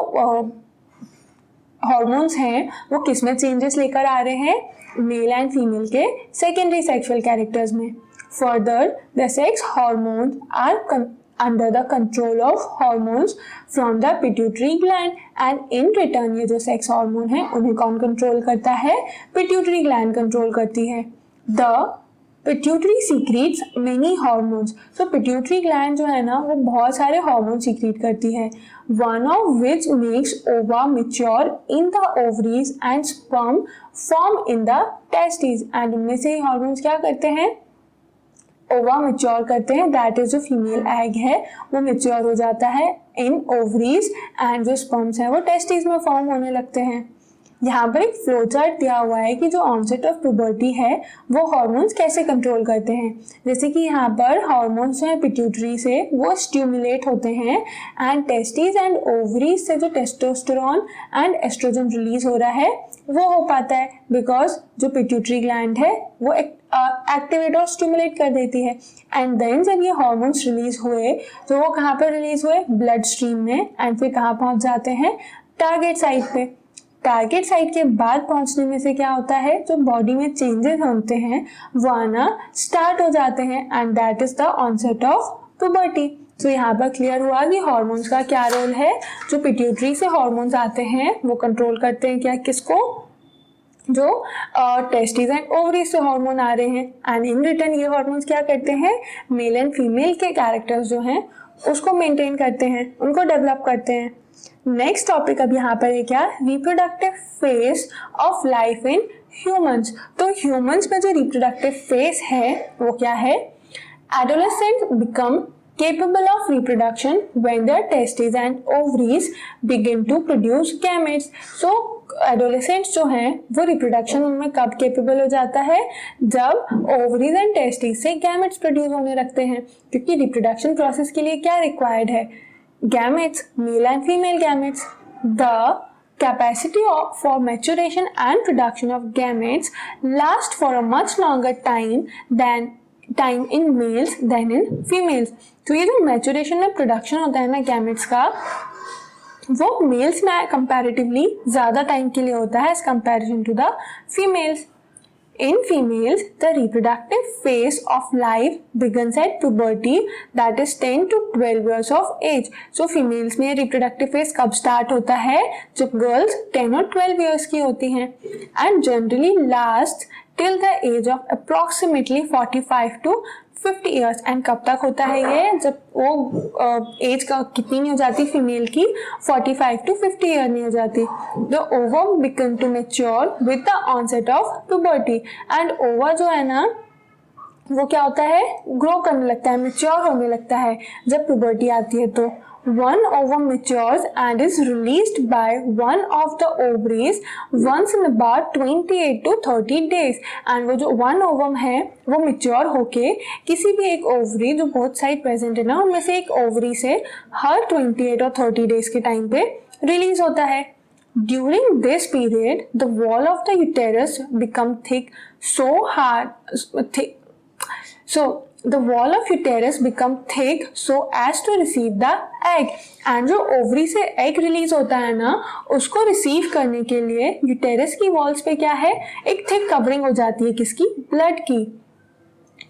hormones हैं वो किस में changes लेकर आ रहे हैं, मेल एंड फीमेल के secondary sexual characters में। Further, the sex hormones are under the control of hormones from the pituitary gland and in return ये जो sex hormone है उन्हें कौन control करता है, pituitary gland control करती है। The pituitary secretes many hormones। So pituitary gland जो है ना वो बहुत सारे hormones secrete करती है, one of which makes ova mature in the ovaries and sperm form in the testes। and इनमें से ही hormones क्या करते हैं, ओवा मेच्योर करते हैं, दैट इज जो फीमेल एग है वो मेच्योर हो जाता है इन ओवरीज, एंड जो स्पर्म्स हैं वो टेस्टिस में फॉर्म होने लगते हैं। यहाँ पर एक फ्लो चार्ट दिया हुआ है कि जो ऑनसेट ऑफ प्यूबर्टी है वो हार्मोन्स कैसे कंट्रोल करते हैं। जैसे कि यहाँ पर हार्मोन्स जो है पिट्यूटरी से वो स्टिमुलेट होते हैं एंड टेस्टिस एंड ओवरीज से जो टेस्टोस्टेरोन एंड एस्ट्रोजन रिलीज हो रहा है वो हो पाता है बिकॉज जो पिट्यूटरी ग्लैंड है वो एक्टिवेट और स्टिमुलेट कर देती है। एंड देन जब ये हार्मोन्स रिलीज हुए तो वो कहाँ पर रिलीज हुए, ब्लड स्ट्रीम में, एंड फिर कहाँ पहुँच जाते हैं, टारगेट साइट पे। टारगेट साइट के बाद पहुंचने में से क्या होता है, जो बॉडी में चेंजेस होते हैं वो आना स्टार्ट हो जाते हैं and that is the onset of puberty. तो यहाँ पर क्लियर हुआ कि हार्मोन्स का क्या रोल है। जो पिट्यूटरी से हार्मोन्स आते हैं वो कंट्रोल करते हैं क्या, किसको, जो टेस्टिस एंड ओवरीज से हार्मोन आ रहे हैं, एंड इन रिटर्न ये हार्मोन्स क्या करते हैं, मेल एंड फीमेल के कैरेक्टर्स जो हैं उसको मेंटेन करते हैं, उनको डेवलप करते हैं। नेक्स्ट टॉपिक अब यहाँ पर है क्या, reproductive phase of life in humans. तो ह्यूमंस में जो रिप्रोडक्टिव फेज है वो क्या है, adolescent become capable of reproduction when their testes and ovaries begin to produce gametes. So adolescents जो हैं वो reproduction उनमें कब capable हो जाता है, जब ovaries and testes से gametes produce होने लगते हैं। क्योंकि reproduction process के लिए क्या required है, gametes, male and female gametes. The capacity for maturation and production of gametes last for a much longer time in males than in females. तो ये जो मैचुरेशन में प्रोडक्शन होता है ना गैमेट्स का, वो मेल्स में कंपैरेटिवली ज़्यादा टाइम के लिए होता है as comparison to the females. In females, the reproductive phase of life begins at puberty, that is 10 to 12 years of age. So females में reproductive phase कब start होता है, जब girls 10 और 12 years की होती हैं, and generally lasts till the age of approximately 45 to 50 years. And कब तक होता है ये, जब वो एज का कितनी नहीं हो जाती फीमेल की, 45 to 50 ईयर नहीं हो जाती। The ovum become to mature with the onset of puberty. And ova जो है ना वो क्या होता है, ग्रो करने लगता है, मैच्योर होने लगता है जब प्यूबर्टी आती है। तो one ovum matures and is released by one of the ovaries once in about 28 to 30 days. and वो जो one ovum है वो mature होके किसी भी एक ovary, जो both side present है ना, उनमें से एक ovary से हर 28 और 30 days के टाइम पे रिलीज होता है। During this period, the wall of the uterus become thick so the wall of uterus become thick so as to receive the egg. and जो ओवरी से एग रिलीज होता है ना, उसको रिसीव करने के लिए यूटेरस की वॉल्स पे क्या है, एक थिक कवरिंग हो जाती है, किसकी, ब्लड की।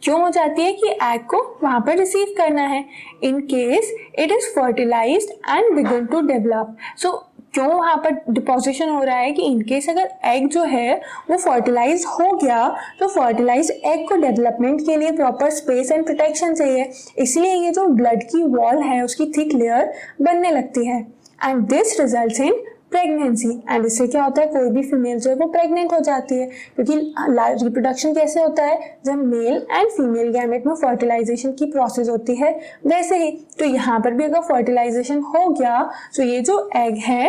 क्यों हो जाती है, कि एग को वहां पर रिसीव करना है in case it is fertilized and begin to develop. So क्यों वहाँ पर डिपोजिशन हो रहा है, कि इनकेस अगर एग जो है वो फर्टिलाइज हो गया तो फर्टिलाइज एग को डेवलपमेंट के लिए प्रॉपर स्पेस एंड प्रोटेक्शन चाहिए, इसलिए ये जो ब्लड की वॉल है उसकी थिक लेयर बनने लगती है। And this results in pregnancy. And इससे क्या होता है, कोई भी फीमेल जो है वो प्रेग्नेंट हो जाती है, क्योंकि रिप्रोडक्शन कैसे होता है, जब मेल एंड फीमेल गैमेट में फर्टिलाइजेशन की प्रोसेस होती है वैसे ही। तो यहाँ पर भी अगर फर्टिलाइजेशन हो गया तो ये जो एग है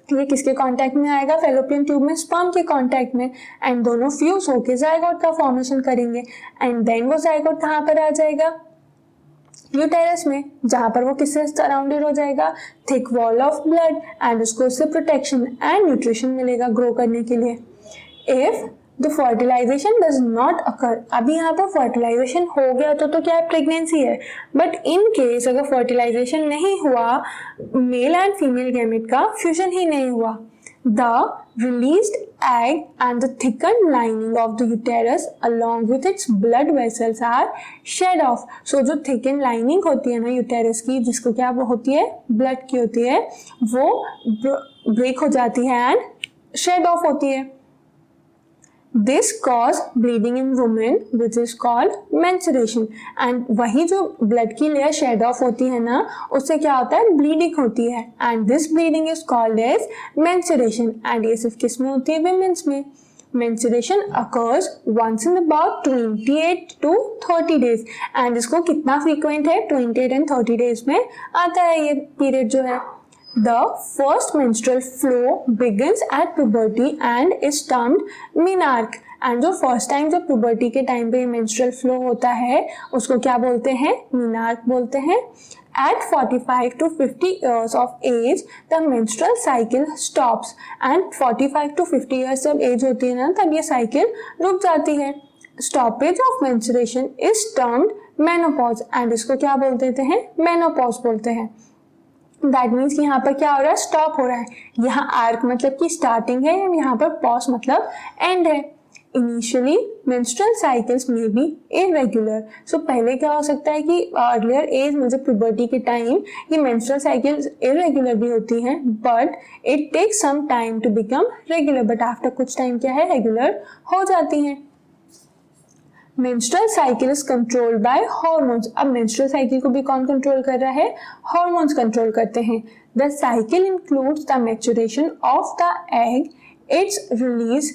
ये किसके कांटेक्ट में आएगा, फेलोपियन ट्यूब में स्पर्म के कांटेक्ट में, एंड दोनों फ्यूज होकर जायगोट का फॉर्मेशन करेंगे। एंड देन वो जायगोट कहाँ पर आ जाएगा, यूटेरस में, जहां पर वो किससे सराउंडेड हो जाएगा, thick wall of blood, and उसको उससे प्रोटेक्शन एंड न्यूट्रिशन मिलेगा ग्रो करने के लिए। If the fertilisation does not occur, अभी यहाँ पर फर्टिलाइजेशन हो गया तो क्या है, प्रेगनेंसी है, बट इन केस अगर फर्टिलाइजेशन नहीं हुआ, मेल एंड फीमेल गैमेट का फ्यूजन ही नहीं हुआ, the released egg and the thickened lining of the uterus along with its blood vessels are shed off. So जो thickened lining होती है ना यूटेरस की, जिसको क्या वो होती है, ब्लड की होती है, वो ब्रेक हो जाती है एंड शेड ऑफ होती है। This cause bleeding in women which is called menstruation. and वही जो ब्लड की लेयर शेड ऑफ होती है ना, उससे क्या होता है, ब्लीडिंग होती है, and this bleeding is called as menstruation. and ये सिर्फ किस में होती है, women's में। menstruation occurs once in about 28 to 30 days. and इसको कितना frequent है, 28 and 30 days में आता है ये पीरियड जो है। The first menstrual flow begins at puberty and is termed menarche. And जो फर्स्ट टाइम जो पुबर्टी के टाइम पे मेंस्ट्रुअल फ्लो होता है उसको क्या बोलते हैं? मेनार्क बोलते हैं. At 45 to 50 years of age, the menstrual cycle stops. And 45 to 50 years जब एज होती है ना तब ये साइकिल रुक जाती है. Stoppage of menstruation is termed menopause. And इसको क्या बोल देते हैं? मेनोपॉज बोलते हैं. दैट मीन्स कि यहाँ पर क्या हो रहा है? स्टॉप हो रहा है. यहाँ आर्क मतलब कि स्टार्टिंग है एंड यहाँ पर पॉज मतलब एंड है. Initially, menstrual cycles may be irregular. So पहले क्या हो सकता है कि earlier age में जब puberty के टाइम ये menstrual cycles irregular भी होती हैं, but it takes some time to become regular. But after कुछ टाइम क्या है? regular हो जाती हैं. Menstrual cycle is controlled by hormones. अब menstrual cycle को भी कौन कंट्रोल कर रहा है? Hormones कंट्रोल करते हैं. The cycle includes the maturation of the egg, its release,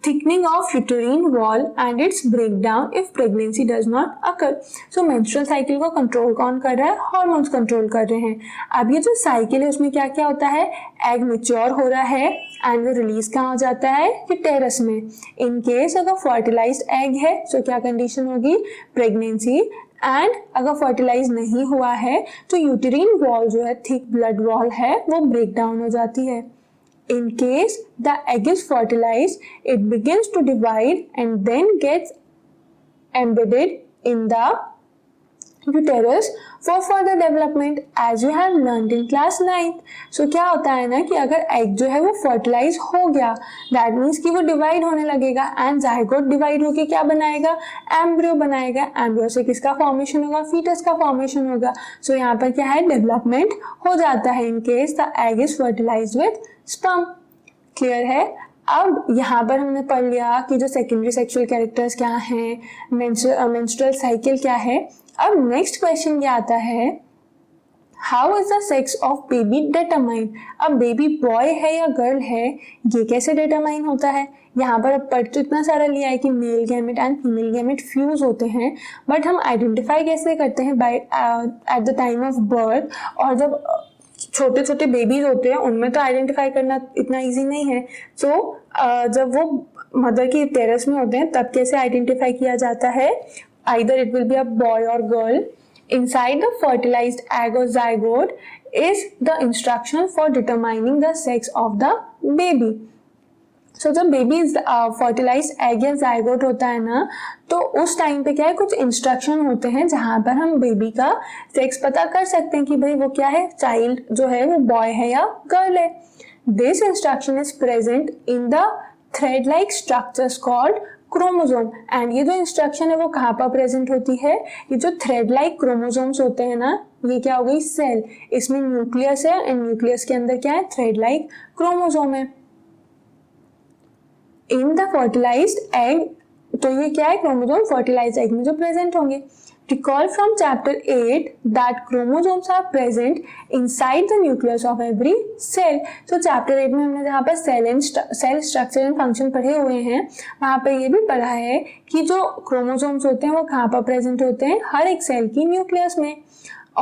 thickening of uterine wall and its breakdown if pregnancy does not occur. So menstrual cycle को कंट्रोल कौन कर रहा है? हॉर्मोन्स कंट्रोल कर रहे हैं. अब ये जो साइकिल है उसमें क्या क्या होता है? एग मैच्योर हो रहा है एंड वो रिलीज कहाँ हो जाता है? यूटेरस में. इन केस अगर फर्टिलाइज्ड एग है तो क्या कंडीशन होगी? प्रेगनेंसी. एंड अगर फर्टिलाइज नहीं हुआ है तो यूटेरिन वॉल जो है, थिक ब्लड वॉल है, वो ब्रेक डाउन हो जाती है. In case the egg is fertilized, it begins to divide and then gets embedded in the uterus for further development, as you have learned in class 9th. So क्या होता है ना कि अगर egg जो है वो fertilize हो गया, that means कि वो divide होने लगेगा and zygote divide होके क्या बनाएगा? embryo बनाएगा. embryo से किसका formation होगा? fetus का formation होगा. So यहाँ पर क्या है? development हो जाता है in case the egg is fertilized with sperm. Clear है? अब यहाँ पर हमने पढ़ लिया कि जो सेकेंडरी सेक्सुअल कैरेक्टर्स क्या हैं, मेंस्ट्रुअल साइकिल क्या है. अब नेक्स्ट क्वेश्चन क्या आता है? How is the sex of baby determine? अब बेबी बॉय है या गर्ल है ये कैसे डिटरमाइन होता है? यहाँ पर अब पढ़ तो इतना सारा लिया है कि male gamete and female gamete fuse होते हैं, बट हम आइडेंटिफाई कैसे करते हैं? By at the time of birth. और जब छोटे छोटे बेबीज होते हैं उनमें तो आइडेंटिफाई करना इतना इजी नहीं है. सो जब वो मदर की यूटेरस में होते हैं तब कैसे आइडेंटिफाई किया जाता है? Either it will be a boy or girl. Inside the fertilized egg or zygote is the instruction for determining the sex of the baby. So जब बेबी फर्टिलाइज्ड एग या zygote होता है ना तो उस टाइम पे क्या है? कुछ इंस्ट्रक्शन होते हैं जहां पर हम बेबी का सेक्स पता कर सकते हैं कि भाई वो क्या है, चाइल्ड जो है वो बॉय है या गर्ल है. This instruction is present in the thread like structures called chromosome. And ये जो इंस्ट्रक्शन है वो कहाँ पर प्रेजेंट होती है? ये जो थ्रेड लाइक क्रोमोसोम्स होते हैं ना, ये क्या हो गई? सेल. इसमें न्यूक्लियस है एंड न्यूक्लियस के अंदर क्या है? थ्रेड लाइक क्रोमोसोम है. इन द फर्टिलाइज्ड एग, तो ये क्या है? क्रोमोसोम फर्टिलाइज्ड एग में जो प्रेजेंट होंगे. Recall from chapter 8 that chromosomes are present inside the nucleus of every cell. So chapter 8 में हमने जहाँ पर cell structure and function पढ़े हुए हैं वहाँ पर ये भी पढ़ा है कि जो chromosomes होते हैं वो कहाँ पर present होते हैं? हर एक cell की nucleus में.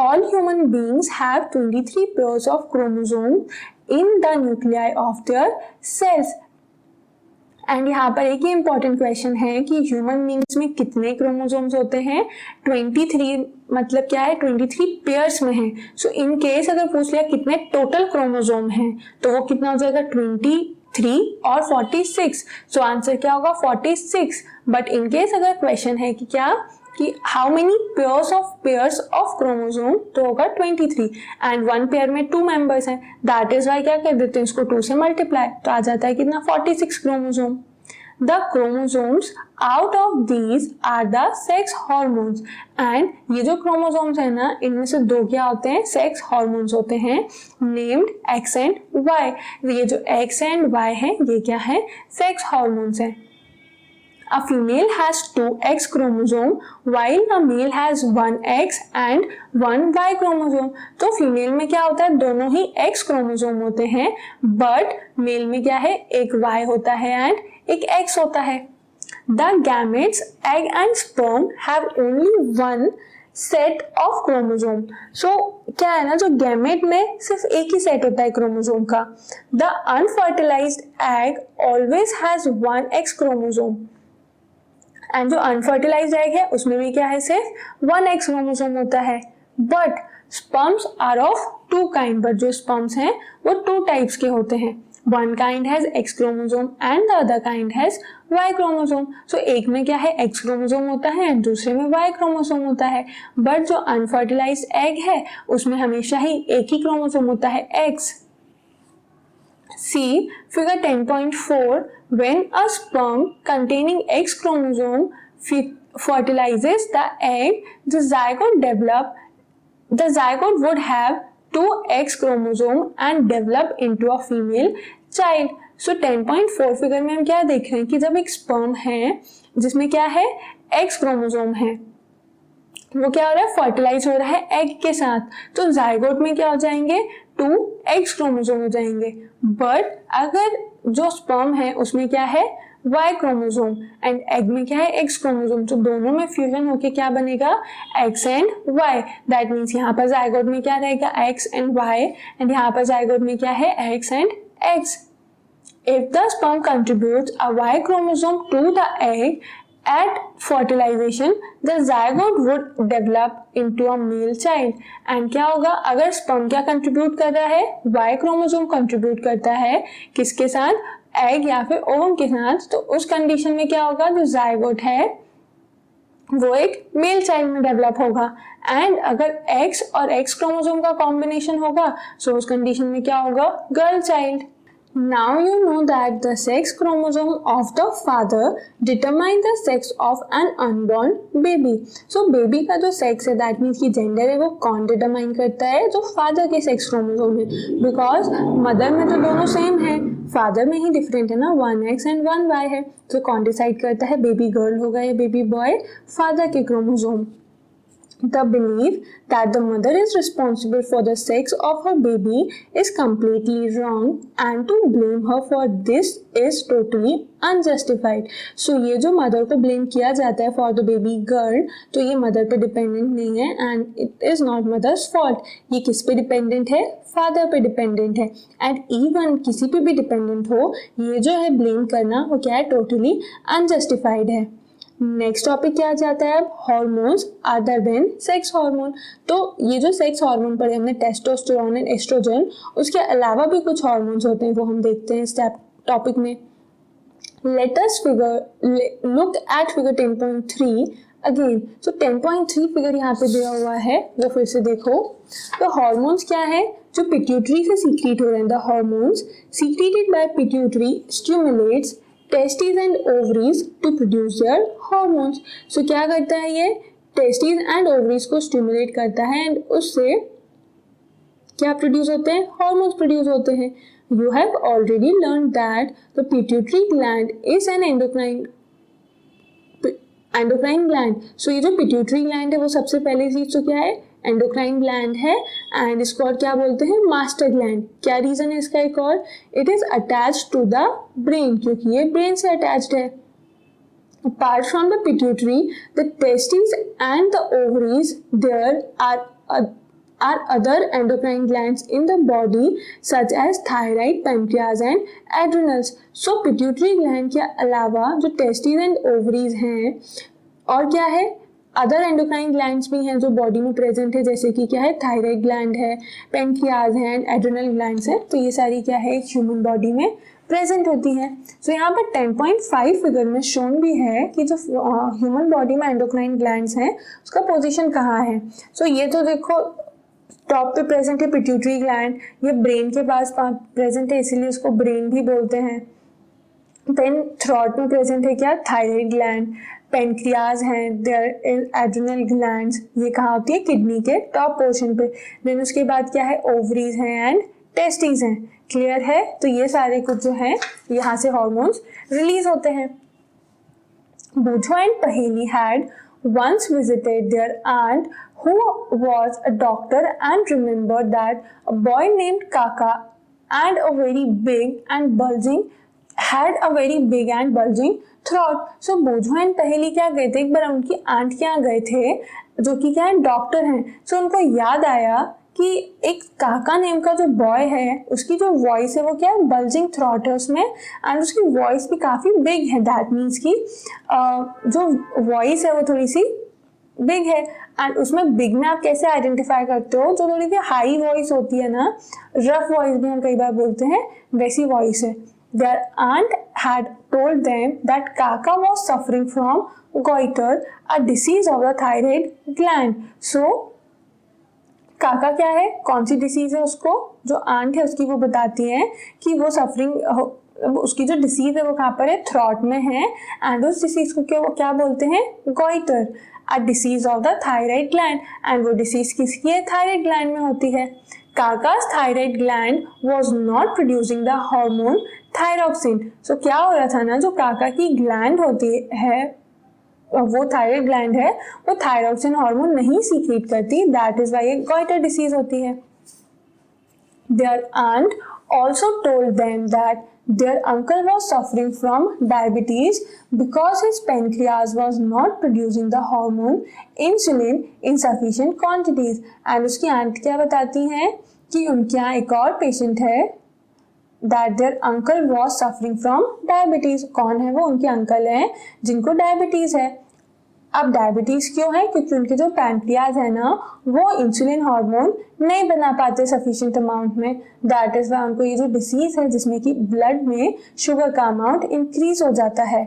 All human beings have 23 pairs of chromosomes in the nuclei of their cells. And यहाँ पर एक ही इंपॉर्टेंट क्वेश्चन है कि ह्यूमन बींग्स में कितने क्रोमोसोम्स होते हैं? 23. मतलब क्या है? 23 पेयर्स में है. सो इन केस अगर पूछ लिया कितने टोटल क्रोमोसोम हैं तो वो कितना हो जाएगा? 23 और 46. सो आंसर क्या होगा? 46. बट इन केस अगर क्वेश्चन है कि क्या कि how many pairs of chromosome तो होगा 23 एंड वन पेयर में 2 मेंबर्स हैं. दैट इज वाई क्या कर देते हैं इसको 2 से मल्टीप्लाई, तो आ जाता है कितना? 46 chromosome. The chromosomes out of these are the sex hormones. And ये जो क्रोमोसोम्स है ना इनमें से 2 क्या होते हैं? सेक्स हॉर्मोन्स होते हैं नेम्ड एक्स एंड वाई. ये जो एक्स एंड वाई है ये क्या है? सेक्स हॉर्मोन्स है. A female has 2 X chromosome while a male has 1 X and 1 Y chromosome. तो फीमेल में क्या होता है? दोनों ही X क्रोमोसोम होते हैं, बट मेल में क्या है? एक Y होता है एंड एक X होता है. The gametes, egg and sperm have only one set of chromosome. So क्या है ना, जो गैमेट में सिर्फ एक ही सेट होता है क्रोमोसोम का। The unfertilised egg always has one x chromosome, and जो अनफर्टिलाइज्ड एग है उसमें भी क्या है, सिर्फ वन एक्स क्रोमोसोम होता है। But sperms are of two kind, but जो स्पर्म्स हैं वो टू टाइप्स के होते हैं। One kind has X chromosome and the other kind has Y chromosome. So एक में क्या है, एक्स क्रोमोसोम होता है एंड दूसरे में वाई क्रोमोसोम होता है। बट जो अनफर्टिलाइज्ड एग है उसमें हमेशा ही एक ही क्रोमोसोम होता है, x. See figure 10.4. When a sperm containing X chromosome fertilizes the egg, the zygote would have two X chromosome and develop into a female child. So 10.4 figure में हम क्या देख रहे हैं कि जब एक स्पर्म है जिसमें क्या है, X क्रोमोसोम है, वो क्या हो रहा है, फर्टिलाइज हो रहा है एग के साथ, तो जाइगोट में क्या हो जाएंगे, टू एक्स क्रोमोसोम हो जाएंगे। बट अगर जो स्पर्म है उसमें क्या है, वाई क्रोमोसोम, एंड एग में क्या है, एक्स क्रोमोसोम, तो दोनों में फ्यूजन होके क्या बनेगा, X and Y. That means यहाँ पर जाइगोट में क्या रहेगा, एक्स एंड वाई, एंड यहाँ पर जाइगोट में क्या है, x and x. If the sperm contributes a Y chromosome to the egg at fertilization, the zygote would develop into a male child. And क्या होगा, अगर sperm क्या contribute कर रहा है, Y chromosome contribute करता है किसके साथ, egg या फिर ovum के साथ, तो उस कंडीशन में क्या होगा, जो zygote है वो एक मेल चाइल्ड में डेवलप होगा। एंड अगर X और X क्रोमोसोम का कॉम्बिनेशन होगा, सो उस कंडीशन में क्या होगा, girl child. Now you know that the sex chromosome of the father determine the sex of an unborn baby. So baby का जो sex है, that means कि gender है, वो कौन determine करता है, जो father के sex chromosome है। Because mother में तो दोनों same है, father में ही different है ना, one X and one Y है, तो कौन decide करता है, baby girl होगा या baby boy, father के chromosome। The belief that the mother is responsible for the sex of her baby is completely wrong, and to blame her for this is totally unjustified. So ये जो mother को blame किया जाता है for the baby girl, तो ये mother पे dependent नहीं है, and it is not mother's fault. ये किस पे dependent है, father पे dependent है, and even किसी पे भी dependent हो, ये जो है blame करना वो क्या है, totally unjustified है। नेक्स्ट टॉपिक क्या जाता है अब, hormones other than sex hormone. तो ये जो सेक्स हार्मोन पढ़े हमने, टेस्टोस्टेरोन एंड एस्ट्रोजन, उसके अलावा भी कुछ हार्मोन्स होते हैं, वो हम देखते हैं इस टॉपिक में। Let us look at figure 10.3 again. So 10.3 figure यहाँ पे दिया हुआ है, वो फिर से देखो। तो हार्मोन्स क्या है, जो पिट्यूटरी से सीक्रेट हो रहे हैं, the hormones secreted by pituitary stimulates testis and ovaries to produce their hormones. So क्या करता है ये, टेस्टिस एंड ओवरीज को स्टिमुलेट करता है, एंड उससे क्या प्रोड्यूस होते हैं, हार्मोन्स प्रोड्यूस होते हैं। You have already learn that the pituitary gland is an endocrine gland. So ये जो पिट्यूटरी ग्लैंड है वो सबसे पहली चीज तो क्या है, एंडोक्राइन ग्लैंड है, एंड इसको और क्या बोलते हैं, मास्टर ग्लैंड। क्या रीजन है इसका, एक और, it is attached to the brain, क्योंकि ये ब्रेन से अटैच्ड है। Apart from the pituitary, the testes and the ovaries, there are other endocrine glands in the body such as thyroid, pancreas and adrenals. So pituitary gland के अलावा जो testes and ovaries हैं, और क्या है, अदर एंडोक्राइन ग्लैंड्स भी हैं जो बॉडी में प्रेजेंट है, जैसे कि क्या है, थायराइड ग्लैंड है, पेनक्रियाज है एंड एड्रेनल ग्लैंड्स हैं। तो ये सारी क्या है, ह्यूमन बॉडी में प्रेजेंट होती है। सो यहाँ पर 10.5 फिगर में शोन भी है कि जो ह्यूमन बॉडी में एंडोक्राइन ग्लैंड्स हैं उसका पोजीशन कहाँ है। सो ये तो देखो टॉप पे प्रेजेंट है पिट्यूटरी ग्लैंड, ये ब्रेन के पास प्रेजेंट है, इसीलिए उसको ब्रेन भी बोलते हैं। देन थ्रॉट में प्रेजेंट है क्या, थायराइड ग्लैंड, पेनक्रियाज हैं, देयर एड्रेनल ग्लैंड्स, ये कहाँ होती है, किडनी के टॉप पोर्शन पे। देन उसके बाद क्या है, ओवरीज हैं एंड टेस्टिस हैं। क्लियर है, तो ये सारे कुछ जो हैं यहाँ से हार्मोन्स रिलीज होते हैं। बूझो एंड पहेली had once visited their aunt who was a doctor and remembered that a boy named Kaka and a very big and bulging had a very big and bulging throat. So Boojho and Paheli क्या गए थे, एक बार उनकी आंट के यहाँ गए थे जो कि क्या है डॉक्टर हैं. सो उनको याद आया कि एक काका नेम का जो बॉय है उसकी जो वॉइस है वो क्या है बल्जिंग थ्रॉट है उसमें, एंड उसकी वॉइस भी काफ़ी बिग है. दैट मीन्स कि जो वॉइस है वो थोड़ी सी बिग है. एंड उसमें बिग में आप कैसे आइडेंटिफाई करते हो, जो थोड़ी सी हाई वॉइस होती है ना, रफ वॉइस भी हम कई बार बोलते हैं, वैसी वॉइस है. Their aunt had told them that Kaka was suffering from goiter, a disease of the thyroid gland. So काका क्या है, कौन सी डिसीज है उसको जो आंट है उसकी वो बताती है कि वो सफरिंग, उसकी जो डिसीज है वो कहाँ पर है, थ्रॉट में है. एंड उस डिसीज को क्या बोलते हैं, goitre, a disease of the thyroid gland. And वो डिसीज किसकी है, थायराइड ग्लैंड में होती है. काका's thyroid gland was not producing the hormone thyroxine. So क्या हो रहा था ना, जो काका की ग्लैंड होती है वो थायराइड ग्लैंड है, वो थायरोक्सिन हार्मोन नहीं सीक्रेट करती. That is why goitre disease होती है. Their aunt also told them that their uncle was suffering from diabetes because his pancreas was not producing the hormone insulin in sufficient quantities. And उसकी आंट क्या बताती हैं कि उनके यहाँ एक और पेशेंट है, that their uncle was suffering from diabetes. कौन है वो, उनके अंकल हैं जिनको डायबिटीज है. अब डायबिटीज क्यों है, क्योंकि उनके जो पैंक्रियाज है ना वो इंसुलिन हार्मोन नहीं बना पाते सफिशिएंट अमाउंट में. दैट इज वाई उनको ये जो डिसीज है जिसमें कि ब्लड में शुगर का अमाउंट इंक्रीज हो जाता है.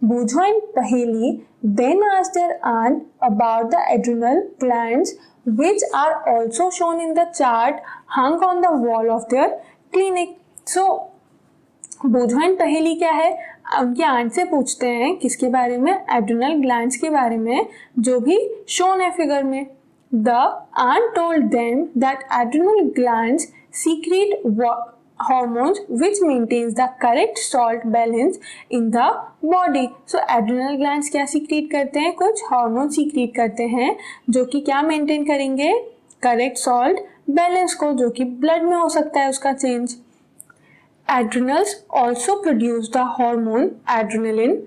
बूझो एंड पहेली then asked their aunt about the adrenal glands which are also shown in the chart hung on the wall of their clinic. So बूझो एंड पहेली क्या है, उनके आंट से पूछते हैं किसके बारे में, एड्रिनल ग्लैंड्स के बारे में जो भी शोन है फिगर में. The aunt told them that adrenal glands secrete hormones which maintains the correct salt balance in the body. So adrenal glands क्या सीक्रेट करते हैं, कुछ हार्मोन सीक्रेट करते हैं जो कि क्या मेंटेन करेंगे, करेक्ट सॉल्ट बैलेंस को, जो कि ब्लड में हो सकता है उसका change. Adrenals also produce the hormone adrenaline.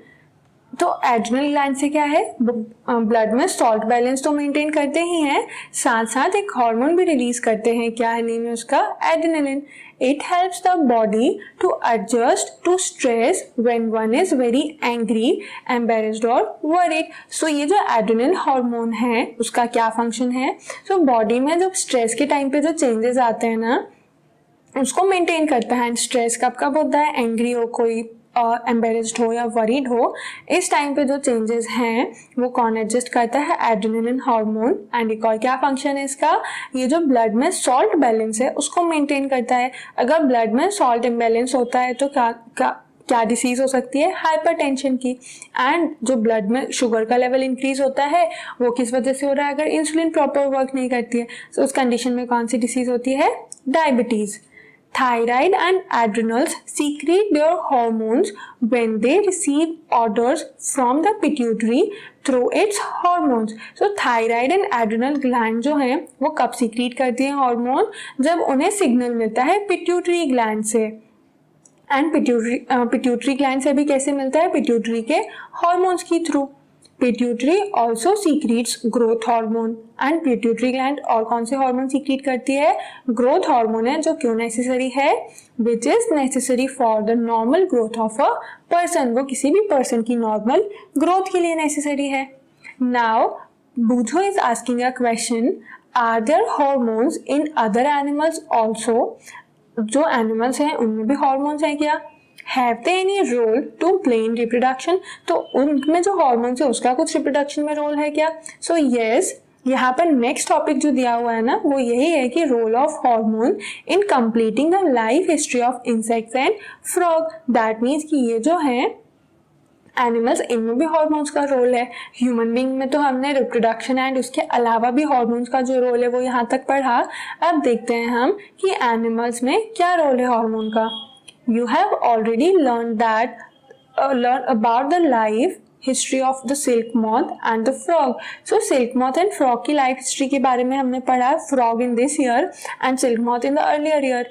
तो एड्रिनल ग्लैंड से क्या है, ब्लड में सॉल्ट बैलेंस तो मेंटेन करते ही हैं, साथ साथ एक हार्मोन भी रिलीज करते हैं. क्या है नेम है उसका, adrenaline. It helps the body to adjust to stress when one is very angry, embarrassed और वरीड. सो ये जो एड्रेनल हार्मोन है उसका क्या फंक्शन है, सो बॉडी में जब स्ट्रेस के टाइम पे जो चेंजेस आते हैं ना उसको मेंटेन करता है. स्ट्रेस कब कब होता है, एंग्री हो कोई, एम्बेरेस्ड हो या वरीड हो, इस टाइम पे जो चेंजेस हैं वो कौन एडजस्ट करता है, एड्रेनालिन हार्मोन. एंड एक और क्या फंक्शन है इसका, ये जो ब्लड में सॉल्ट बैलेंस है उसको मेंटेन करता है. अगर ब्लड में सॉल्ट इम्बैलेंस होता है तो क्या डिसीज हो सकती है, हाइपरटेंशन की. एंड जो ब्लड में शुगर का लेवल इंक्रीज होता है वो किस वजह से हो रहा है, अगर इंसुलिन प्रॉपर वर्क नहीं करती है तो उस कंडीशन में कौन सी डिसीज होती है, diabetes. Thyroid and adrenals secrete their hormones when they receive orders from the pituitary through its hormones. So thyroid and adrenal gland जो हैं वो कब सीक्रेट करती हैं हार्मोन, जब उन्हें सिग्नल मिलता है पिट्यूटरी ग्लैंड से. एंड पिट्यूटरी ग्लैंड से भी कैसे मिलता है, पिट्यूटरी के हार्मोन्स की through. Pituitary also secrets growth hormone. And pituitary gland और कौन से हार्मोन सीक्रेट करती है, ग्रोथ हार्मोन है, जो क्यों नेसेसरी है, which is necessary for the normal growth of a person. वो किसी भी पर्सन की नॉर्मल ग्रोथ के लिए नेसेसरी है. Now Boojho is asking a question, are there hormones in other animals also. जो एनिमल्स हैं उनमें भी हार्मोन्स हैं क्या, have they any role to play in reproduction. तो उनमें जो हार्मोन्स है उसका कुछ रिप्रोडक्शन में रोल है क्या. सो यस, यहाँ पर नेक्स्ट टॉपिक जो दिया हुआ है ना वो यही है कि role of hormone in completing the life history of insects and frog. That means कि ये जो है एनिमल्स इनमें भी हार्मोन्स का रोल है. ह्यूमन बीइंग में तो हमने रिप्रोडक्शन एंड उसके अलावा भी हार्मोन्स का जो रोल है वो यहाँ तक पढ़ा. अब देखते हैं हम कि एनिमल्स में क्या रोल है हार्मोन का. You have already learned about the life history of the silk moth and the frog. So silk moth and frog की life history के बारे में हमने पढ़ा. Frog in this year and silk moth in the earlier year.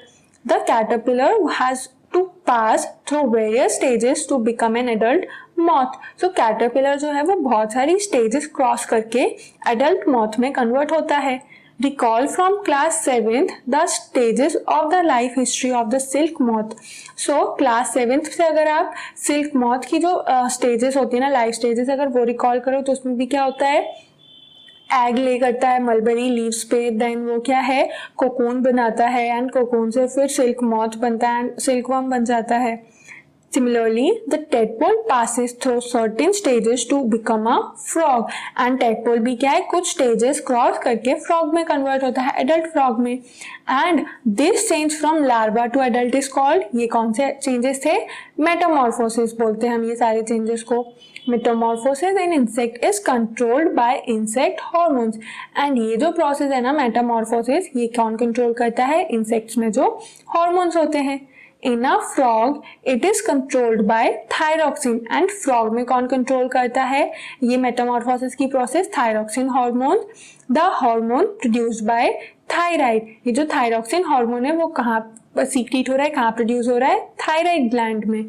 The caterpillar has to pass through various stages to become an adult moth. So caterpillar जो है वो बहुत सारी stages cross करके adult moth में convert होता है. Recall from class 7th the stages of the life history of the silk moth. So class 7th से अगर आप silk moth की जो stages होती है ना, life stages, अगर वो recall करो तो उसमें भी क्या होता है, एग ले करता है मलबरी लीव्स पे, देन वो क्या है, कोकून बनाता है, एंड कोकून से फिर सिल्क मॉथ बनता है एंड सिल्कवर्म बन जाता है. Similarly, the tadpole passes through certain stages to become a frog. And tadpole भी क्या है, कुछ stages cross करके frog में convert होता है, adult frog में. And this change from larva to adult is called, ये कौन से changes थे, metamorphosis बोलते हैं हम ये सारे changes को. Metamorphosis in insect is controlled by insect hormones. And ये जो process है ना metamorphosis, ये कौन control करता है, insects में जो hormones होते हैं. In a frog, it is controlled by thyroxine. And frog में कौन control करता है ये metamorphosis की process, thyroxine hormone. The hormone produced by thyroid. ये जो thyroxine hormone है वो कहाँ secrete हो रहा है, कहाँ produce हो रहा है, thyroid gland में.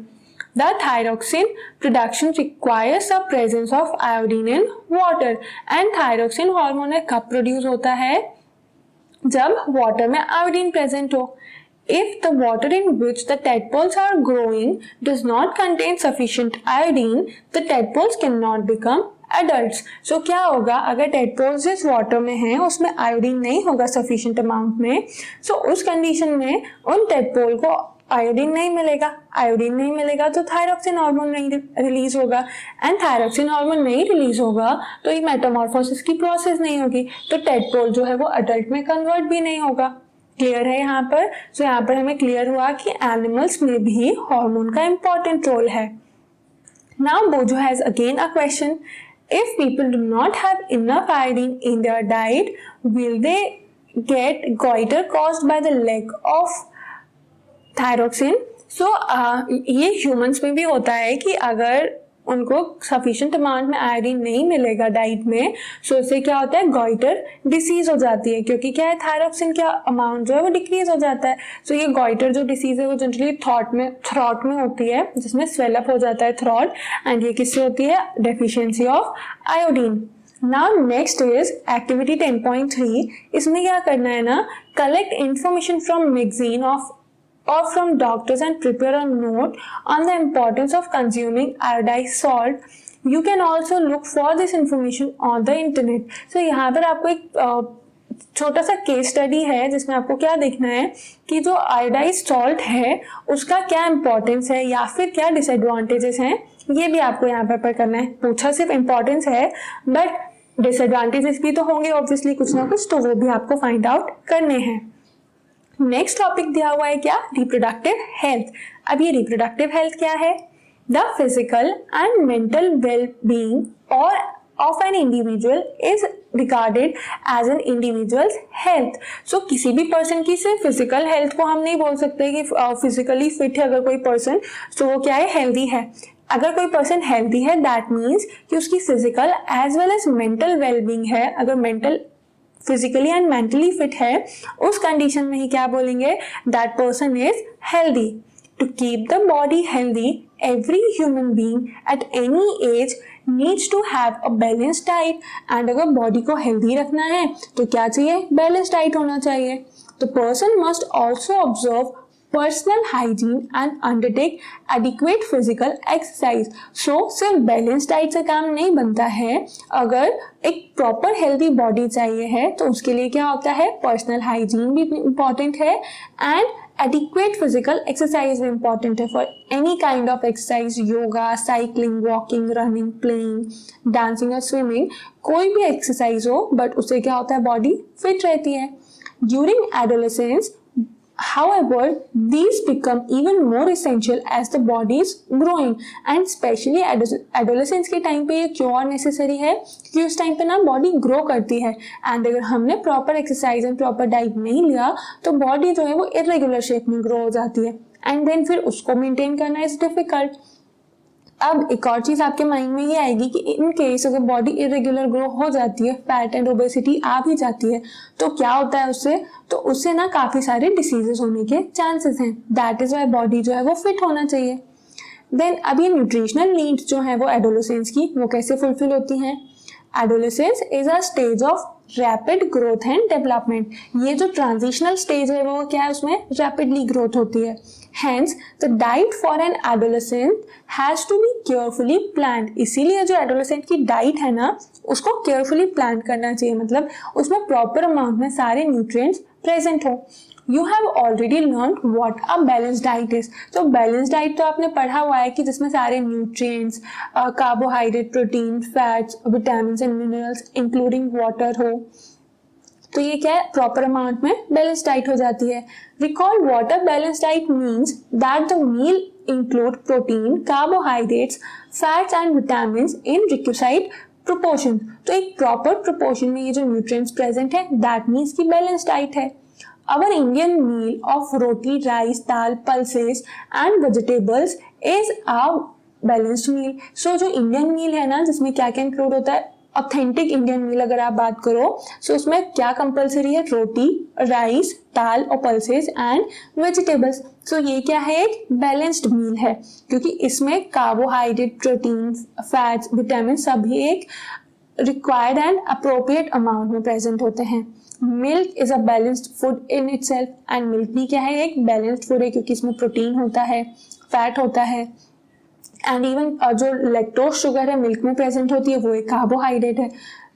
The thyroxine production requires the presence of iodine in water. And thyroxine hormone है कब produce होता है, जब water में iodine present हो. If the water in which the tadpoles are growing does not contain sufficient iodine, the tadpoles cannot become adults. So क्या होगा, अगर tadpoles जिस water में हैं उसमें iodine नहीं होगा sufficient amount में, so उस condition में उन tadpole को आयोडीन नहीं मिलेगा. आयोडीन नहीं मिलेगा तो थायरॉक्सिन हार्मोन नहीं रिलीज होगा, एंड थायरॉक्सिन हार्मोन नहीं रिलीज होगा तो ये मेटामॉर्फोसिस की प्रोसेस नहीं होगी, तो टेडपोल जो है वो अडल्ट में कन्वर्ट भी नहीं होगा. क्लियर है यहाँ पर? तो यहाँ पर हमें क्लियर हुआ कि एनिमल्स में भी हार्मोन का इंपॉर्टेंट रोल है. नाउ बोजो has again a question. If people do not have enough iodine in their diet, will they get goiter caused by the lack of thyroxine? So ये ह्यूमंस में भी होता है कि अगर उनको सफिशिएंट अमाउंट में आयोडीन नहीं मिलेगा डाइट में, सो इससे क्या होता है, गॉइटर डिसीज हो जाती है, क्योंकि क्या है, थायरोक्सिन का अमाउंट जो है वो डिक्रीज हो जाता है. सो ये गॉइटर जो डिसीज है वो जनरली थ्रॉट में होती है, जिसमें स्वेलअप हो जाता है थ्रॉट, एंड ये किससे होती है, deficiency of iodine. Now next is activity 10.3. इसमें क्या करना है ना, collect information from magazine or from doctors and prepare a note on the importance of consuming iodized salt. You can also look for this information on the internet. So यहाँ पर आपको एक छोटा सा केस स्टडी है जिसमें आपको क्या देखना है कि जो आयोडाइज्ड सॉल्ट है उसका क्या इंपॉर्टेंस है या फिर क्या डिसएडवांटेजेस हैं, ये भी आपको यहाँ पर करना है. पूछा सिर्फ इंपॉर्टेंस है बट डिसएडवांटेजेस भी तो होंगे ऑब्वियसली कुछ ना कुछ, तो वो भी आपको फाइंड आउट करने हैं. नेक्स्ट टॉपिक दिया हुआ है क्या, रिप्रोडक्टिव हेल्थ. अब ये रिप्रोडक्टिव हेल्थ क्या है, the physical and mental well being or of an individual is regarded as an individual's health. So किसी भी पर्सन की सिर्फ फिजिकल हेल्थ को हम नहीं बोल सकते कि फिजिकली फिट है अगर कोई पर्सन, तो वो क्या है, हेल्दी है. अगर कोई पर्सन हेल्दी है दैट मीन्स कि उसकी physical as well as mental wellbeing है. अगर mental physically and mentally fit है उस कंडीशन में ही क्या बोलेंगे, that person is healthy. To keep the body healthy, every human being at any age needs to have a balanced diet. And अगर बॉडी को हेल्दी रखना है तो क्या चाहिए, बैलेंस्ड डाइट होना चाहिए. The person must also observe personal hygiene and undertake adequate physical exercise. So सिर्फ बैलेंस डाइट से काम नहीं बनता है, अगर एक प्रॉपर हेल्दी बॉडी चाहिए है तो उसके लिए क्या होता है, पर्सनल हाइजीन भी इम्पॉर्टेंट है एंड एडिक्वेट फिजिकल एक्सरसाइज भी इम्पॉर्टेंट है for any kind of exercise, yoga, cycling, walking, running, playing, dancing और स्विमिंग. कोई भी एक्सरसाइज हो बट उससे क्या होता है, बॉडी फिट रहती है. During adolescence however these become even more essential as the body is growing, and especially adolescence के टाइम पे ये क्यों और नेसेसरी है, क्योंकि उस टाइम पे ना बॉडी ग्रो करती है, एंड अगर हमने proper exercise and proper diet नहीं लिया तो बॉडी जो है वो इरेगुलर शेप में ग्रो हो जाती है, एंड देन फिर उसको मेंटेन करना इज डिफिकल्ट. अब एक और चीज आपके माइंड में ये आएगी कि इन केस अगर बॉडी इरेगुलर ग्रो हो जाती है, फैट एंड ओबेसिटी आ भी जाती है, तो क्या होता है उससे, तो उससे ना काफी सारे डिसीजेस होने के चांसेस हैं। दैट इज वाई बॉडी जो है वो फिट होना चाहिए। देन अभी न्यूट्रिशनल नीड्स जो है वो एडोलेसेंस की, वो कैसे फुलफिल होती हैं। Adolescence is a stage of rapid growth and development. ये जो ट्रांजिशनल स्टेज है वो क्या है, उसमें रैपिडली ग्रोथ होती है। Hence the diet for an adolescent has to be carefully planned. इसीलिए जो एडोलेसेंट की डाइट है ना, उसको केयरफुली प्लान करना चाहिए, मतलब उसमें प्रॉपर अमाउंट में सारे न्यूट्रिएंट्स प्रेजेंट हो। You have already learned what a balanced diet is. तो बैलेंस डाइट तो आपने पढ़ा हुआ है कि जिसमें सारे nutrients, carbohydrate, protein, fats, vitamin and minerals including water हो। तो ये क्या है, प्रॉपर अमाउंट में बैलेंस डाइट हो जाती है। Recall what a balance diet means that the meal include protein, carbohydrates, fats and vitamin in requisite proportion. तो एक प्रॉपर प्रोपोर्शन में ये जो न्यूट्रिएंट्स प्रेजेंट है, दैट मीन्स की बैलेंस डाइट है। Our Indian meal of roti, rice, dal, pulses and vegetables is a balanced meal. So जो इंडियन मील है ना, जिसमें क्या क्या इंक्लूड होता है, ऑथेंटिक इंडियन मील अगर आप बात करो, सो उसमें क्या कंपलसरी है, रोटी, राइस, दाल और पल्सेस एंड वेजिटेबल्स। सो ये क्या है, एक बैलेंस्ड मील है, क्योंकि इसमें कार्बोहाइड्रेट, प्रोटीन, फैट्स, विटामिन सभी एक रिक्वायर्ड एंड अप्रोप्रिएट अमाउंट में प्रेजेंट होते हैं। Milk is a balanced food in itself, and milk भी क्या है, एक बैलेंस्ड फूड है, क्योंकि इसमें प्रोटीन होता है, फैट होता है, एंड इवन जो लैक्टोज शुगर है मिल्क में प्रेजेंट होती है, वो एक कार्बोहाइड्रेट है,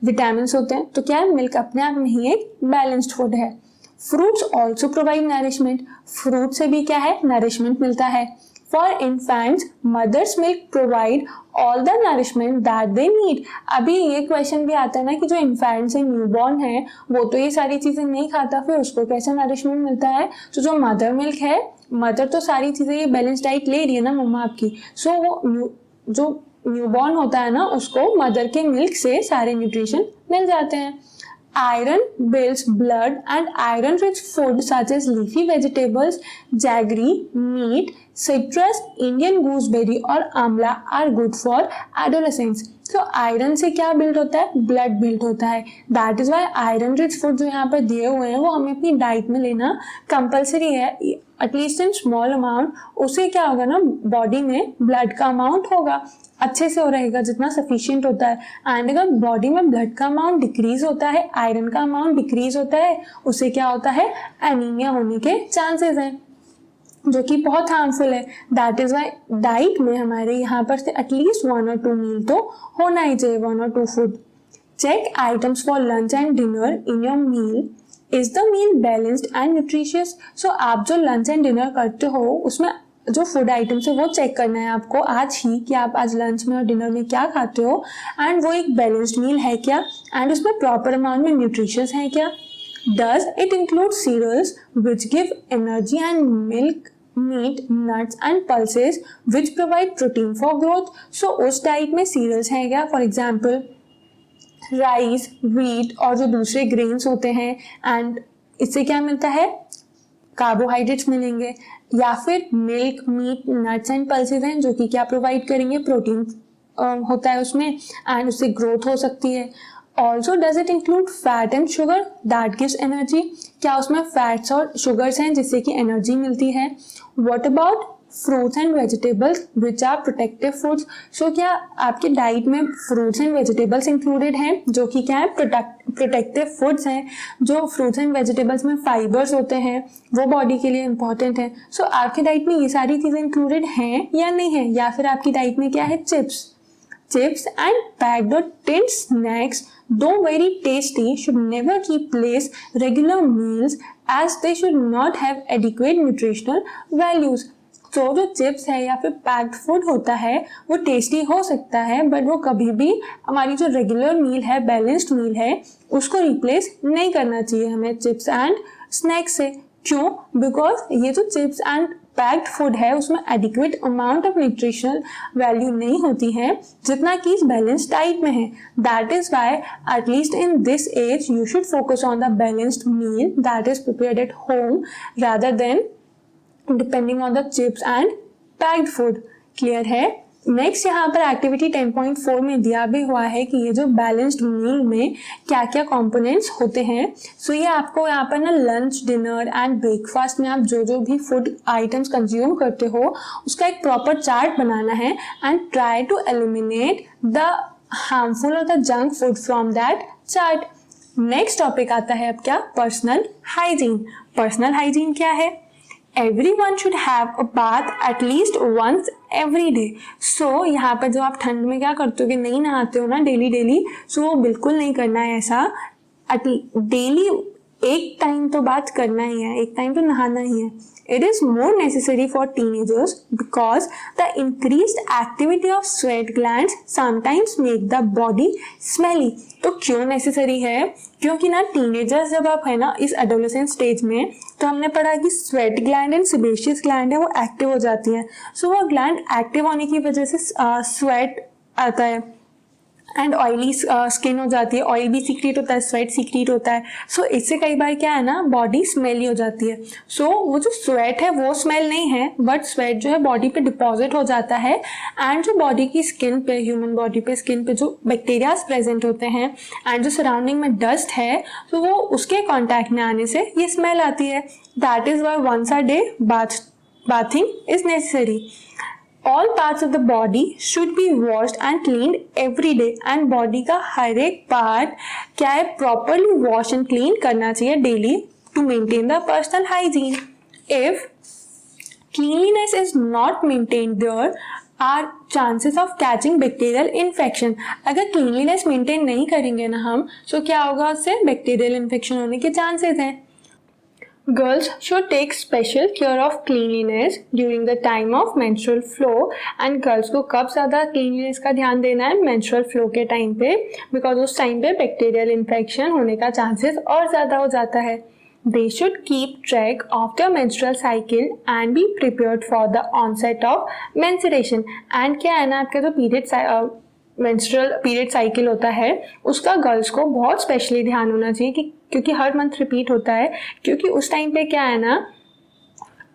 विटामिन होते हैं। तो क्या है, मिल्क अपने आप में ही एक बैलेंस्ड फूड है। Fruits also provide nourishment. Fruit से भी क्या है, नरिशमेंट मिलता है। For infants mothers milk provide all the nourishment that they need. अभी ये क्वेश्चन भी आता है ना कि जो इन्फेंट्स है, न्यूबॉर्न है, वो तो ये सारी चीजें नहीं खाता, फिर उसको कैसे नरिशमेंट मिलता है। तो जो मदर मिल्क है, मदर तो सारी चीजें ये बैलेंस डाइट ले रही है ना मम्मा आपकी, सो वो जो न्यूबॉर्न होता है ना, उसको मदर के मिल्क से सारे न्यूट्रिशन मिल जाते हैं। Iron builds blood and iron-rich food such as leafy vegetables, jaggery, meat, citrus, Indian gooseberry और आंवला are good for adolescents. तो आयरन से क्या बिल्ड होता है, ब्लड बिल्ड होता है। That is why iron rich food जो यहाँ पर दिए हुए हैं वो हमें अपनी डाइट में लेना कंपलसरी है, एटलीस्ट इन स्मॉल अमाउंट। उससे क्या होगा ना, बॉडी में ब्लड का अमाउंट होगा अच्छे से हो रहेगा, जितना सफिशिएंट होता है। एंड अगर बॉडी में ब्लड का अमाउंट डिक्रीज होता है, आयरन का अमाउंट डिक्रीज होता है, उससे क्या होता है, एनीमिया होने के चांसेस हैं, जो कि बहुत हार्मफुल है। दैट इज वाई डाइट में हमारे यहाँ पर से एटलीस्ट 1 और 2 मील तो होना ही चाहिए, 1 और 2 food. Check items for lunch and dinner in your meal. Is the meal balanced and nutritious. So आप जो लंच एंड डिनर करते हो, उसमें जो फूड आइटम्स है वो चेक करना है आपको आज ही, कि आप आज लंच में और डिनर में क्या खाते हो, एंड वो एक बैलेंस्ड मील है क्या, एंड उसमें प्रॉपर अमाउंट में न्यूट्रिशियस है क्या। Does it include cereals which give energy and milk, meat, nuts and pulses which provide protein for growth? So उस डाइट में cereals हैं क्या, फॉर एग्जाम्पल राइस, व्हीट और जो दूसरे ग्रेन्स होते हैं, एंड इससे क्या मिलता है, कार्बोहाइड्रेट्स मिलेंगे, या फिर milk, meat, nuts and pulses हैं जो कि क्या प्रोवाइड करेंगे, प्रोटीन होता है उसमें, एंड उससे ग्रोथ हो सकती है। Also does it include fat and sugar that gives energy. क्या उसमें फैट्स और शुगर्स हैं जिससे कि एनर्जी मिलती है। What about fruits and vegetables which are protective foods. So क्या आपके डाइट में फ्रूट्स एंड वेजिटेबल्स इंक्लूडेड हैं जो कि क्या है, प्रोटेक्टिव फूड्स हैं। जो फ्रूट्स एंड वेजिटेबल्स में फाइबर्स होते हैं वो बॉडी के लिए इंपॉर्टेंट है। सो आपकी डाइट में ये सारी चीज़ें इंक्लूडेड हैं या नहीं है, या फिर आपकी डाइट में क्या है, chips and packed or tinned snacks, though very tasty, should never replace regular meals as they should not have adequate nutritional values. तो जो चिप्स है या फिर पैक्ड फूड होता है वो टेस्टी हो सकता है, बट वो कभी भी हमारी जो रेगुलर मील है, बैलेंस्ड मील है, उसको रिप्लेस नहीं करना चाहिए हमें चिप्स एंड स्नैक्स से। क्यों? बिकॉज ये जो चिप्स एंड पैक्ड फूड है उसमें adequate amount of nutritional value नहीं होती है जितना कि इस बैलेंस्ड डाइट में है। That is why at least in this age you should focus on the balanced meal that is prepared at home rather than depending on the chips and packed food. Clear है? नेक्स्ट यहाँ पर एक्टिविटी 10.4 में दिया भी हुआ है कि ये जो बैलेंस्ड मील में क्या क्या कंपोनेंट्स होते हैं. सो ये आपको यहाँ पर ना लंच, डिनर एंड ब्रेकफास्ट में आप जो जो भी फूड आइटम्स कंज्यूम करते हो उसका एक प्रॉपर चार्ट बनाना है and try to eliminate the harmful or the junk food from that chart. Next topic आता है अब क्या, पर्सनल हाइजीन. पर्सनल हाइजीन क्या है? Everyone should have a bath at least once every day. So यहाँ पर जो आप ठंड में क्या करते हो कि नहीं नहाते हो ना डेली, सो वो बिल्कुल नहीं करना है ऐसा. डेली एक टाइम तो बात करना ही है, एक टाइम तो नहाना ही है. It is more necessary for teenagers because the increased activity of sweat glands sometimes make the body smelly. तो क्यों नेसेसरी है? क्योंकि ना टीनेजर्स जब आप है ना इस एडोलेसेंट स्टेज में, तो हमने पढ़ा कि sweat gland and sebaceous gland है वो एक्टिव हो जाती है. सो वो ग्लैंड एक्टिव होने की वजह से स्वेट आता है एंड ऑयली स्किन हो जाती है. ऑयल भी सीक्रेट होता है, स्वेट सीक्रेट होता है. सो इससे कई बार क्या है ना बॉडी स्मेली हो जाती है. सो वो जो स्वेट है वो स्मेल नहीं है, बट स्वेट जो है बॉडी पे डिपॉजिट हो जाता है एंड जो बॉडी की स्किन पे, ह्यूमन बॉडी पे स्किन पे जो बैक्टीरियाज प्रेजेंट होते हैं एंड जो सराउंडिंग में डस्ट है तो वो उसके कॉन्टैक्ट में आने से ये स्मेल आती है. That is why once a day bathing is necessary. All parts of the body should be washed and cleaned every day and body का हर एक पार्ट क्या है properly wash and clean करना चाहिए daily to maintain the personal hygiene. If cleanliness is not maintained, there are chances of catching bacterial infection. अगर cleanliness maintain नहीं करेंगे ना हम, so क्या होगा उससे bacterial infection होने के chances हैं. Girls should take special care of cleanliness during the time of menstrual flow and girls को कब ज़्यादा cleanliness का ध्यान देना है menstrual flow के टाइम पे, because उस टाइम पे bacterial infection होने का chances और ज़्यादा हो जाता है. They should keep track of their menstrual cycle and be prepared for the onset of menstruation. And क्या है ना आपका जो मेंस्ट्रुअल पीरियड साइकिल होता है उसका गर्ल्स को बहुत स्पेशली ध्यान होना चाहिए कि क्योंकि हर मंथ रिपीट होता है. क्योंकि उस टाइम पे क्या है ना,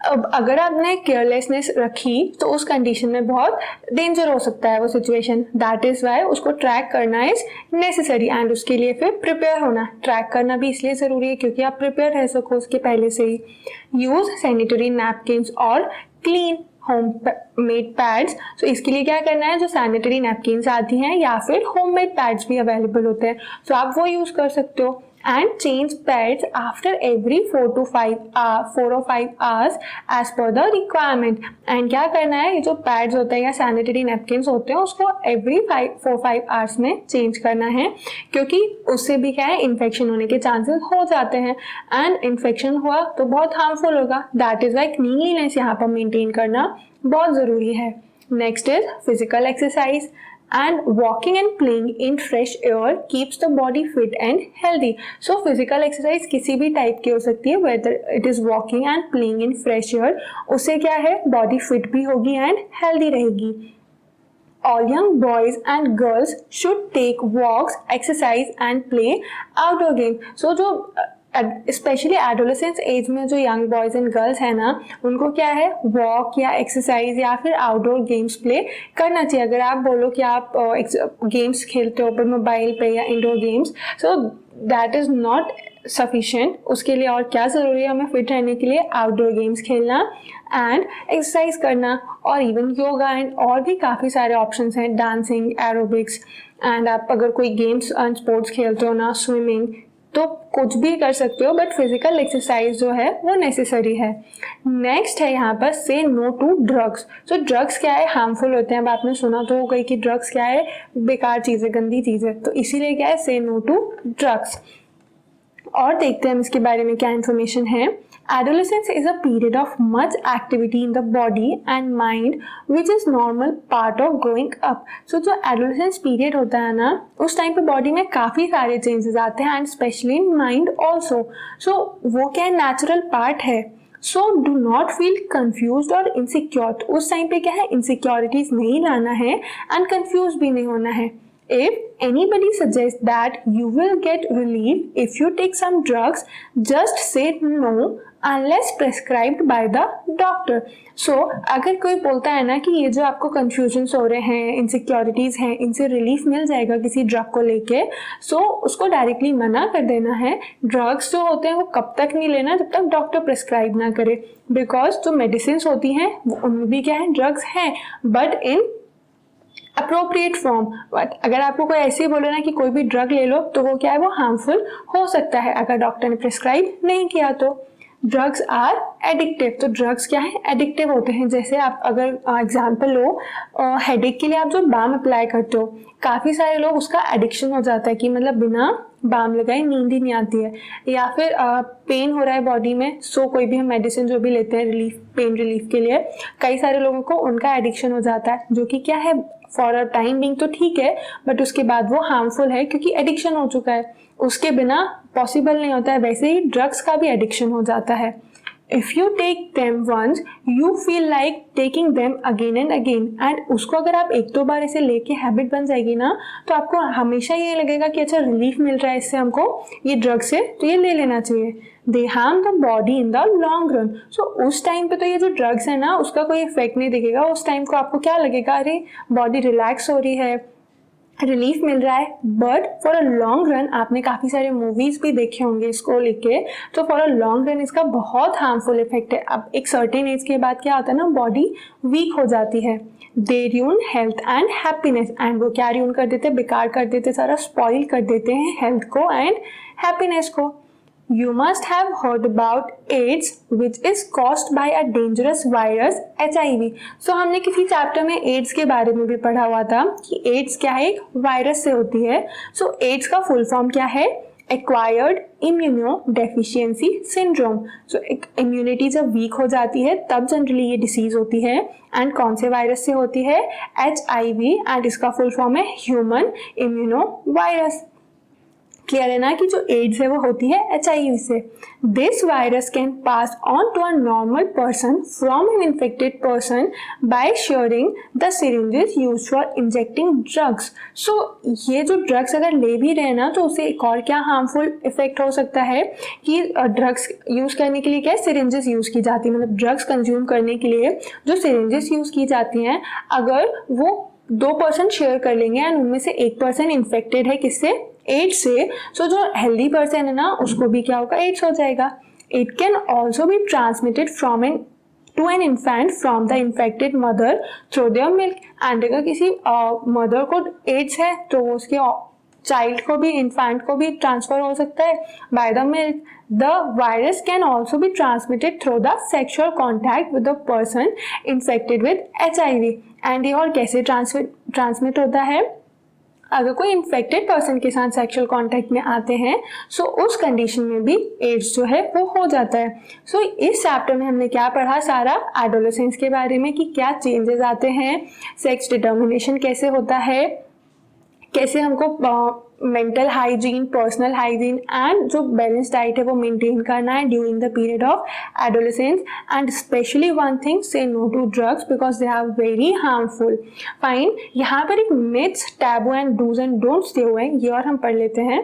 अब अगर आपने केयरलेसनेस रखी तो उस कंडीशन में बहुत डेंजर हो सकता है वो सिचुएशन. दैट इज वाई उसको ट्रैक करना इज नेसेसरी एंड उसके लिए फिर प्रिपेयर होना. ट्रैक करना भी इसलिए ज़रूरी है क्योंकि आप प्रिपेयर रह सको उसके पहले से ही. यूज सैनिटरी नैपकिन्स और क्लीन होममेड पैड्स. तो इसके लिए क्या करना है, जो सैनिटरी नैपकिन्स आती हैं या फिर होममेड पैड्स भी अवेलेबल होते हैं, तो आप वो यूज़ कर सकते हो. And change pads after every 4 or 5 hours as per the requirement. And क्या करना है, ये जो पैड्स होते हैं या सैनिटरी नैपकिन्स होते हैं उसको एवरी 4-5 hours में चेंज करना है, क्योंकि उससे भी क्या है इन्फेक्शन होने के चांसेस हो जाते हैं एंड इन्फेक्शन हुआ तो बहुत हार्मफुल होगा. दैट इज वाई क्लीनलीनेस यहाँ पर मेंटेन करना बहुत ज़रूरी है. Next is physical exercise. And walking and playing in fresh air keeps the body fit and healthy. So physical exercise किसी भी टाइप की हो सकती है, whether it is walking and playing in fresh air, उससे क्या है बॉडी फिट भी होगी and healthy रहेगी. All young boys and girls should take walks, exercise and play outdoor games. So जो स्पेशली एडोलेसेंस एज में जो यंग बॉयज़ एंड गर्ल्स हैं ना, उनको क्या है वॉक या एक्सरसाइज या फिर आउटडोर गेम्स प्ले करना चाहिए. अगर आप बोलो कि आप गेम्स खेलते हो पर मोबाइल पे या indoor games, so that is not sufficient. उसके लिए और क्या ज़रूरी है, हमें फिट रहने के लिए आउटडोर गेम्स खेलना एंड एक्सरसाइज करना और इवन योगा एंड और भी काफ़ी सारे ऑप्शंस हैं, डांसिंग, एरोबिक्स. एंड आप अगर कोई गेम्स एंड स्पोर्ट्स खेलते हो ना, स्विमिंग, तो कुछ भी कर सकते हो, बट फिजिकल एक्सरसाइज जो है वो नेसेसरी है. नेक्स्ट है यहाँ पर से नो टू ड्रग्स. तो ड्रग्स क्या है, हार्मफुल होते हैं. अब आपने सुना तो हो गई कि ड्रग्स क्या है, बेकार चीज़ है, गंदी चीज़ है. तो इसीलिए क्या है से नो टू ड्रग्स. और देखते हैं हम इसके बारे में क्या इन्फॉर्मेशन है. Adolescence is a period of much activity in the body and mind which is normal part of growing up. So जो adolescence period होता है ना, उस टाइम पे बॉडी में काफ़ी सारे चेंजेस आते हैं and especially in mind also. So वो क्या है नेचुरल पार्ट है. So do not feel confused or insecure. उस टाइम पे क्या है इनसिक्योरिटीज नहीं लाना है and confused भी नहीं होना है. If anybody suggests that you will get relief if you take some drugs, just say no. unless prescribed by the doctor. So अगर कोई बोलता है ना कि ये जो आपको confusions हो रहे हैं, insecurities हैं, इनसे relief मिल जाएगा किसी drug को लेके, so उसको directly मना कर देना है. Drugs जो होते हैं वो कब तक नहीं लेना जब तक डॉक्टर prescribe ना करे, because जो medicines होती हैं वो उनमें भी क्या है, drugs हैं, but in appropriate form. But अगर आपको कोई ऐसे ही बोले ना कि कोई भी ड्रग ले लो तो वो क्या है, वो हार्मफुल हो सकता है अगर डॉक्टर ने प्रिस्क्राइब नहीं किया तो. Drugs are addictive. तो ड्रग्स क्या है, एडिक्टिव होते हैं. जैसे आप अगर एग्जांपल लो, हेडेक के लिए आप जो बाम अप्लाई करते हो, काफ़ी सारे लोग उसका एडिक्शन हो जाता है कि मतलब बिना बाम लगाए नींद ही नहीं आती है, या फिर पेन हो रहा है बॉडी में, सो कोई भी हम मेडिसिन जो भी लेते हैं रिलीफ, पेन रिलीफ के लिए, कई सारे लोगों को उनका एडिक्शन हो जाता है, जो कि क्या है, फॉर अ टाइम बिंग तो ठीक है, बट उसके बाद वो हार्मफुल है क्योंकि एडिक्शन हो चुका है, उसके बिना पॉसिबल नहीं होता है. वैसे ही ड्रग्स का भी एडिक्शन हो जाता है. If you take them once, you feel like taking them again and again. And उसको अगर आप एक दो बार ऐसे लेके हैबिट बन जाएगी ना, तो आपको हमेशा ये लगेगा कि अच्छा रिलीफ मिल रहा है इससे हमको, ये ड्रग से, तो ये ले लेना चाहिए. They harm the body in the long run. So उस टाइम पे तो ये जो ड्रग्स है ना उसका कोई इफेक्ट नहीं दिखेगा. उस टाइम को आपको क्या लगेगा, अरे बॉडी रिलैक्स हो रही है, रिलीफ मिल रहा है. But for a long run, आपने काफ़ी सारे मूवीज भी देखे होंगे इसको लेके, तो फॉर अ लॉन्ग रन इसका बहुत हार्मफुल इफेक्ट है. अब एक सर्टेन एज के बाद क्या होता है ना, बॉडी वीक हो जाती है. They ruin health and happiness. And वो क्या र्यून कर देते, बेकार कर देते, सारा स्पॉइल कर देते हैं हेल्थ को एंड हैप्पीनेस को. You must have heard about AIDS, which is caused by a dangerous virus HIV. So हमने किसी चैप्टर में AIDS के बारे में भी पढ़ा हुआ था कि AIDS क्या है, एक वायरस से होती है. So AIDS का फुल फॉर्म क्या है, Acquired Immunodeficiency Syndrome. So एक इम्यूनिटी जब वीक हो जाती है तब जनरली ये डिसीज होती है. एंड कौन से वायरस से होती है, HIV, एंड इसका फुल फॉर्म है ह्यूमन इम्यूनो वायरस. क्लियर है ना कि जो एड्स है वो होती है HIV से. This virus can pass on to a normal person from an infected person by sharing the syringes used for injecting drugs. So ये जो ड्रग्स अगर ले भी रहे ना तो उससे एक और क्या हार्मफुल इफेक्ट हो सकता है कि ड्रग्स यूज करने के लिए क्या सिरिंजेस यूज की जाती है, मतलब ड्रग्स कंज्यूम करने के लिए जो सिरिंजेस यूज की जाती हैं, अगर वो 2% शेयर कर लेंगे एंड उनमें से 1% इन्फेक्टेड है किससे, एड्स से, सो जो हेल्दी पर्सन है ना उसको भी क्या होगा, एड्स हो जाएगा. It can also be transmitted from to an infant from the infected mother through their milk. And अगर किसी मदर को एड्स है तो उसके चाइल्ड को भी, इन्फेंट को भी ट्रांसफर हो सकता है by the milk. The virus can also be transmitted through the sexual contact with the person infected with HIV. And ये और कैसे ट्रांसमिट होता है, अगर कोई इन्फेक्टेड पर्सन के साथ सेक्सुअल कांटेक्ट में आते हैं, सो उस कंडीशन में भी एड्स जो है वो हो जाता है. सो इस चैप्टर में हमने क्या पढ़ा, सारा एडोलेसेंस के बारे में कि क्या चेंजेस आते हैं, सेक्स डिटर्मिनेशन कैसे होता है, कैसे हमको mental hygiene, personal hygiene and जो बैलेंस डाइट है वो मेंटेन करना है during the period of adolescence. And specially one thing, say no to drugs because they are very harmful. Fine, यहाँ पर एक myths, taboo and dos and don'ts दिए हुए हैं, ये और हम पढ़ लेते हैं.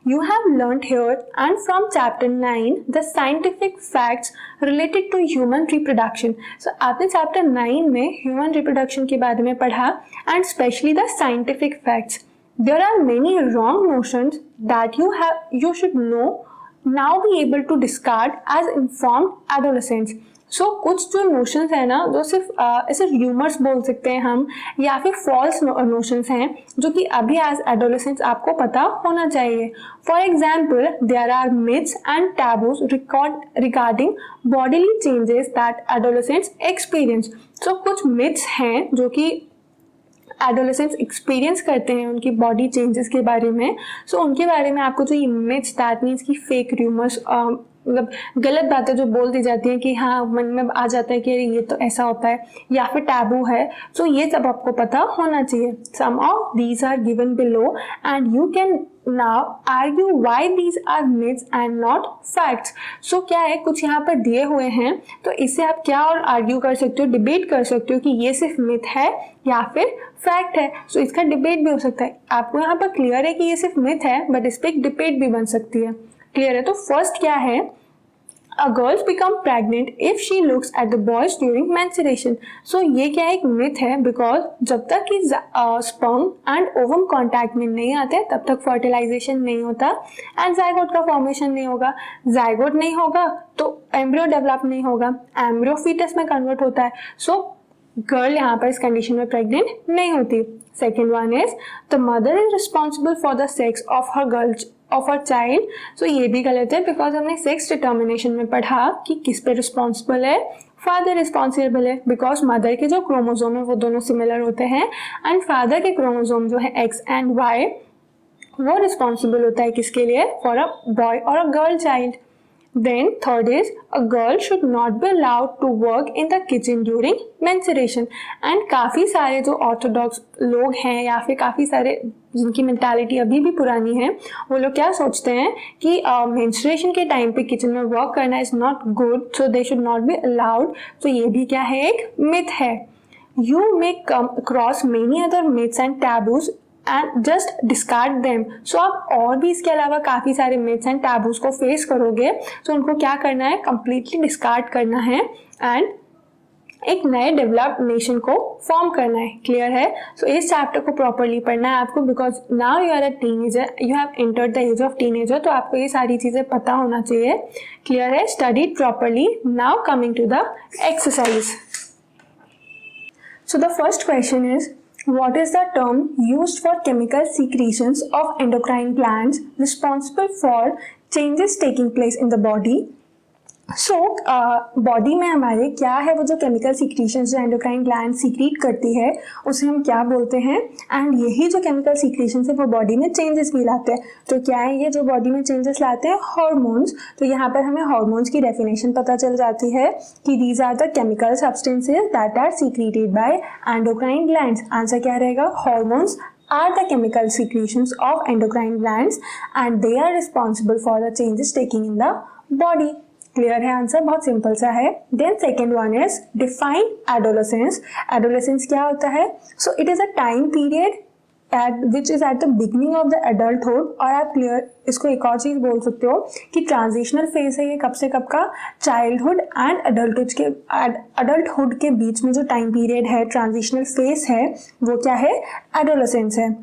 You have learned here and from chapter 9 the scientific facts related to human reproduction. So आपने chapter 9 में human reproduction के बारे में पढ़ा and especially the scientific facts. There are many wrong notions that you should know now be able to discard as informed adolescents. So कुछ जो नोशंस है ना जो सिर्फ ऐसे र्यूमर्स बोल सकते हैं हम, या फिर फॉल्स नोशंस हैं जो कि अभी एज एडोलेसेंट्स आपको पता होना चाहिए. For example, there are myths and taboos regarding bodily changes that adolescents experience. So कुछ मिथ्स हैं जो कि एडोलेसेंट्स एक्सपीरियंस करते हैं उनकी बॉडी चेंजेस के बारे में. सो उनके बारे में आपको जो ये मिथ्स, दैट मीन्स की फेक र्यूमर्स, मतलब गलत बातें जो बोल दी जाती हैं कि हाँ मन में आ जाता है कि ये तो ऐसा होता है, या फिर टैबू है, सो ये सब आपको पता होना चाहिए. Some of these are given below and you can now argue why these are myths and not facts. So क्या है, कुछ यहाँ पर दिए हुए हैं तो इससे आप क्या और आर्ग्यू कर सकते हो, डिबेट कर सकते हो कि ये सिर्फ मिथ है या फिर फैक्ट है. सो इसका डिबेट भी हो सकता है. आपको यहाँ पर क्लियर है कि ये सिर्फ मिथ है, बट इस पर एक डिबेट भी बन सकती है. क्लियर है. तो फर्स्ट क्या है, A girls become pregnant if she looks at the boys during menstruation. So ये क्या एक myth है, because जब तक कि sperm and ovum contact में नहीं आते तब तक fertilization नहीं होता and zygote का formation नहीं होगा. zygote नहीं होगा तो embryo develop नहीं होगा, embryo fetus में convert होता है. So गर्ल यहाँ पर इस कंडीशन में प्रेग्नेंट नहीं होती. Second one is the mother is responsible for the sex of her child. So ये भी गलत है, बिकॉज हमने सेक्स डिटर्मिनेशन में पढ़ा कि किस पे रिस्पॉन्सिबल है, फादर रिस्पॉन्सिबल है, बिकॉज मदर के जो क्रोमोजोम है वो दोनों सिमिलर होते हैं एंड फादर के क्रोमोजोम जो है एक्स एंड वाई वो रिस्पॉन्सिबल होता है किसके लिए, फॉर अ बॉय और a girl child. Then third is a girl should not be allowed to work in the kitchen during menstruation. And काफ़ी सारे जो ऑर्थोडॉक्स लोग हैं या फिर काफ़ी सारे जिनकी मेंटालिटी अभी भी पुरानी है वो लोग क्या सोचते हैं कि मेंस्ट्रुएशन के टाइम पे किचन में वर्क करना is not good, so they should not be allowed. तो ये भी क्या है, एक मिथ है. You may come across many other myths and taboos and just discard them. So आप और भी इसके अलावा काफ़ी सारे myths and taboos को फेस करोगे, तो उनको क्या करना है, completely discard करना है एंड एक नए डेवलप्ड नेशन को फॉर्म करना है. क्लियर है? सो इस चैप्टर को प्रॉपरली पढ़ना है आपको, because now you are a teenager, you have entered the age of teenager, तो आपको ये सारी चीज़ें पता होना चाहिए. क्लियर है? Study properly. Now coming to the exercise. So the first question is, what is the term used for chemical secretions of endocrine glands responsible for changes taking place in the body? So body में हमारे क्या है, वो जो केमिकल सिक्रीशंस जो एंडोक्राइन ग्लैंड सीक्रेट करती है उसे हम क्या बोलते हैं, एंड यही जो केमिकल सिक्रीशंस है वो बॉडी में चेंजेस भी लाते हैं. तो क्या है ये जो बॉडी में चेंजेस लाते हैं, हार्मोन्स. तो यहाँ पर हमें हार्मोन्स की डेफिनेशन पता चल जाती है कि these are the chemical substances that are secreted by endocrine glands. Answer क्या रहेगा, hormones are the chemical secretions of endocrine glands and they are responsible for the changes taking in the body. Clear है? आंसर बहुत सिंपल सा है. Then second one is define adolescence. Adolescence क्या होता है? So it is a time period which is at the beginning of the adulthood. और आप क्लियर इसको एक और चीज़ बोल सकते हो कि ट्रांजिशनल फेज है ये कब से कब का, चाइल्डहुड एंड अडल्टहुड के बीच में जो टाइम पीरियड है, ट्रांजिशनल फेज है, वो क्या है, एडोलेसेंस है.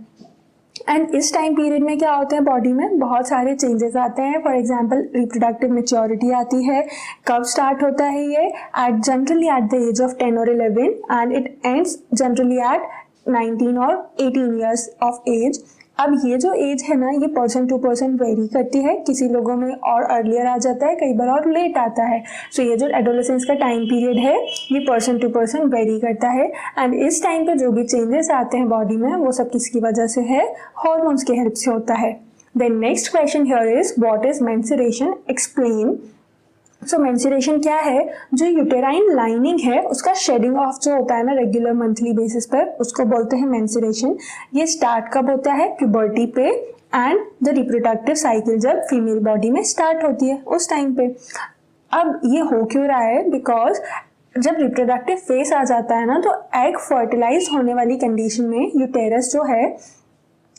एंड इस टाइम पीरियड में क्या होता है, बॉडी में बहुत सारे चेंजेस आते हैं. फॉर एग्जांपल रिप्रोडक्टिव मैच्योरिटी आती है. कब स्टार्ट होता है ये, generally at the age of 10 और 11 and it ends generally at 19 और 18 ईयर्स ऑफ एज. अब ये जो एज है ना, ये पर्सन टू पर्सन वेरी करती है. किसी लोगों में और अर्लियर आ जाता है, कई बार और लेट आता है. सो ये जो एडोलेसेंस का टाइम पीरियड है ये पर्सन टू पर्सन वेरी करता है. एंड इस टाइम पे जो भी चेंजेस आते हैं बॉडी में वो सब किसकी वजह से है, हार्मोन्स के हेल्प से होता है. Then next question here is, what is menstruation, explain. So menstruation क्या है, जो यूटेराइन लाइनिंग है उसका शेडिंग ऑफ जो होता है ना रेगुलर मंथली बेसिस पर, उसको बोलते हैं मेंस्ट्रुएशन. ये स्टार्ट कब होता है, प्यूबर्टी पे एंड द रिप्रोडक्टिव साइकिल जब फीमेल बॉडी में स्टार्ट होती है उस टाइम पे. अब ये हो क्यों रहा है, बिकॉज जब रिप्रोडक्टिव फेज आ जाता है ना तो एग फर्टिलाइज होने वाली कंडीशन में यूटेरस जो है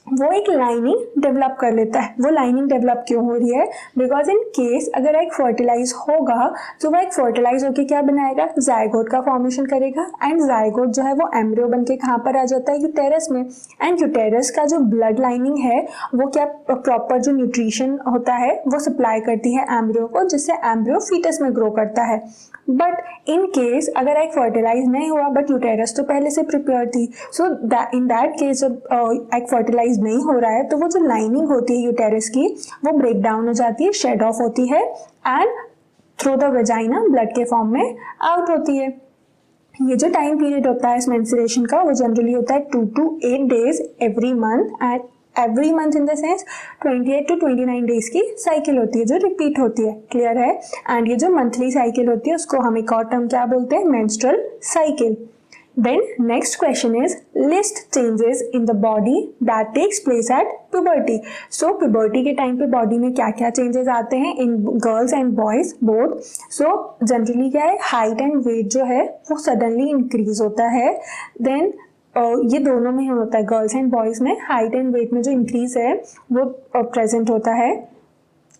वो एक लाइनिंग डेवलप कर लेता है. वो लाइनिंग डेवलप क्यों हो रही है, बिकॉज इन केस अगर एग फर्टिलाइज होगा तो वो एग फर्टिलाइज होकर क्या बनाएगा, जायगोट का फॉर्मेशन करेगा. एंड जायगोट जो है वो एम्ब्रियो बन के कहाँ पर आ जाता है, यूटेरस में. एंड यूटेरस का जो ब्लड लाइनिंग है वो क्या प्रॉपर जो न्यूट्रिशन होता है वो सप्लाई करती है एम्ब्रियो को, जिससे एम्ब्रियो फीटस में ग्रो करता है. बट इन केस अगर एग फर्टिलाइज नहीं हुआ बट यूटेरस तो पहले से प्रिपेयर थी, सो इन दैट केस जब एग फर्टिलाइज नहीं हो रहा है तो वो जो लाइनिंग होती है यूटेरस की वो ब्रेक डाउन हो जाती है, शेड ऑफ होती है and through the vagina blood के फॉर्म में आउट होती है. ये जो टाइम पीरियड होता है इस मेंस्ट्रुएशन का वो जनरली होता है 2 to 8 days every month. And every month in the sense 28 to 29 days की साइकिल होती है जो रिपीट होती है. क्लियर है? एंड ये जो मंथली साइकिल होती है उसको हम एक और टर्म क्या बोलते हैं, menstrual cycle. Then next question is, list changes in the body that takes place at puberty. So puberty के टाइम पे बॉडी में क्या क्या चेंजेस आते हैं in girls and boys both. So generally क्या है, हाइट एंड वेट जो है वो सडनली इंक्रीज होता है. देन ये दोनों में होता है, गर्ल्स एंड बॉयज में हाइट एंड वेट में जो इंक्रीज है वो प्रेजेंट होता है.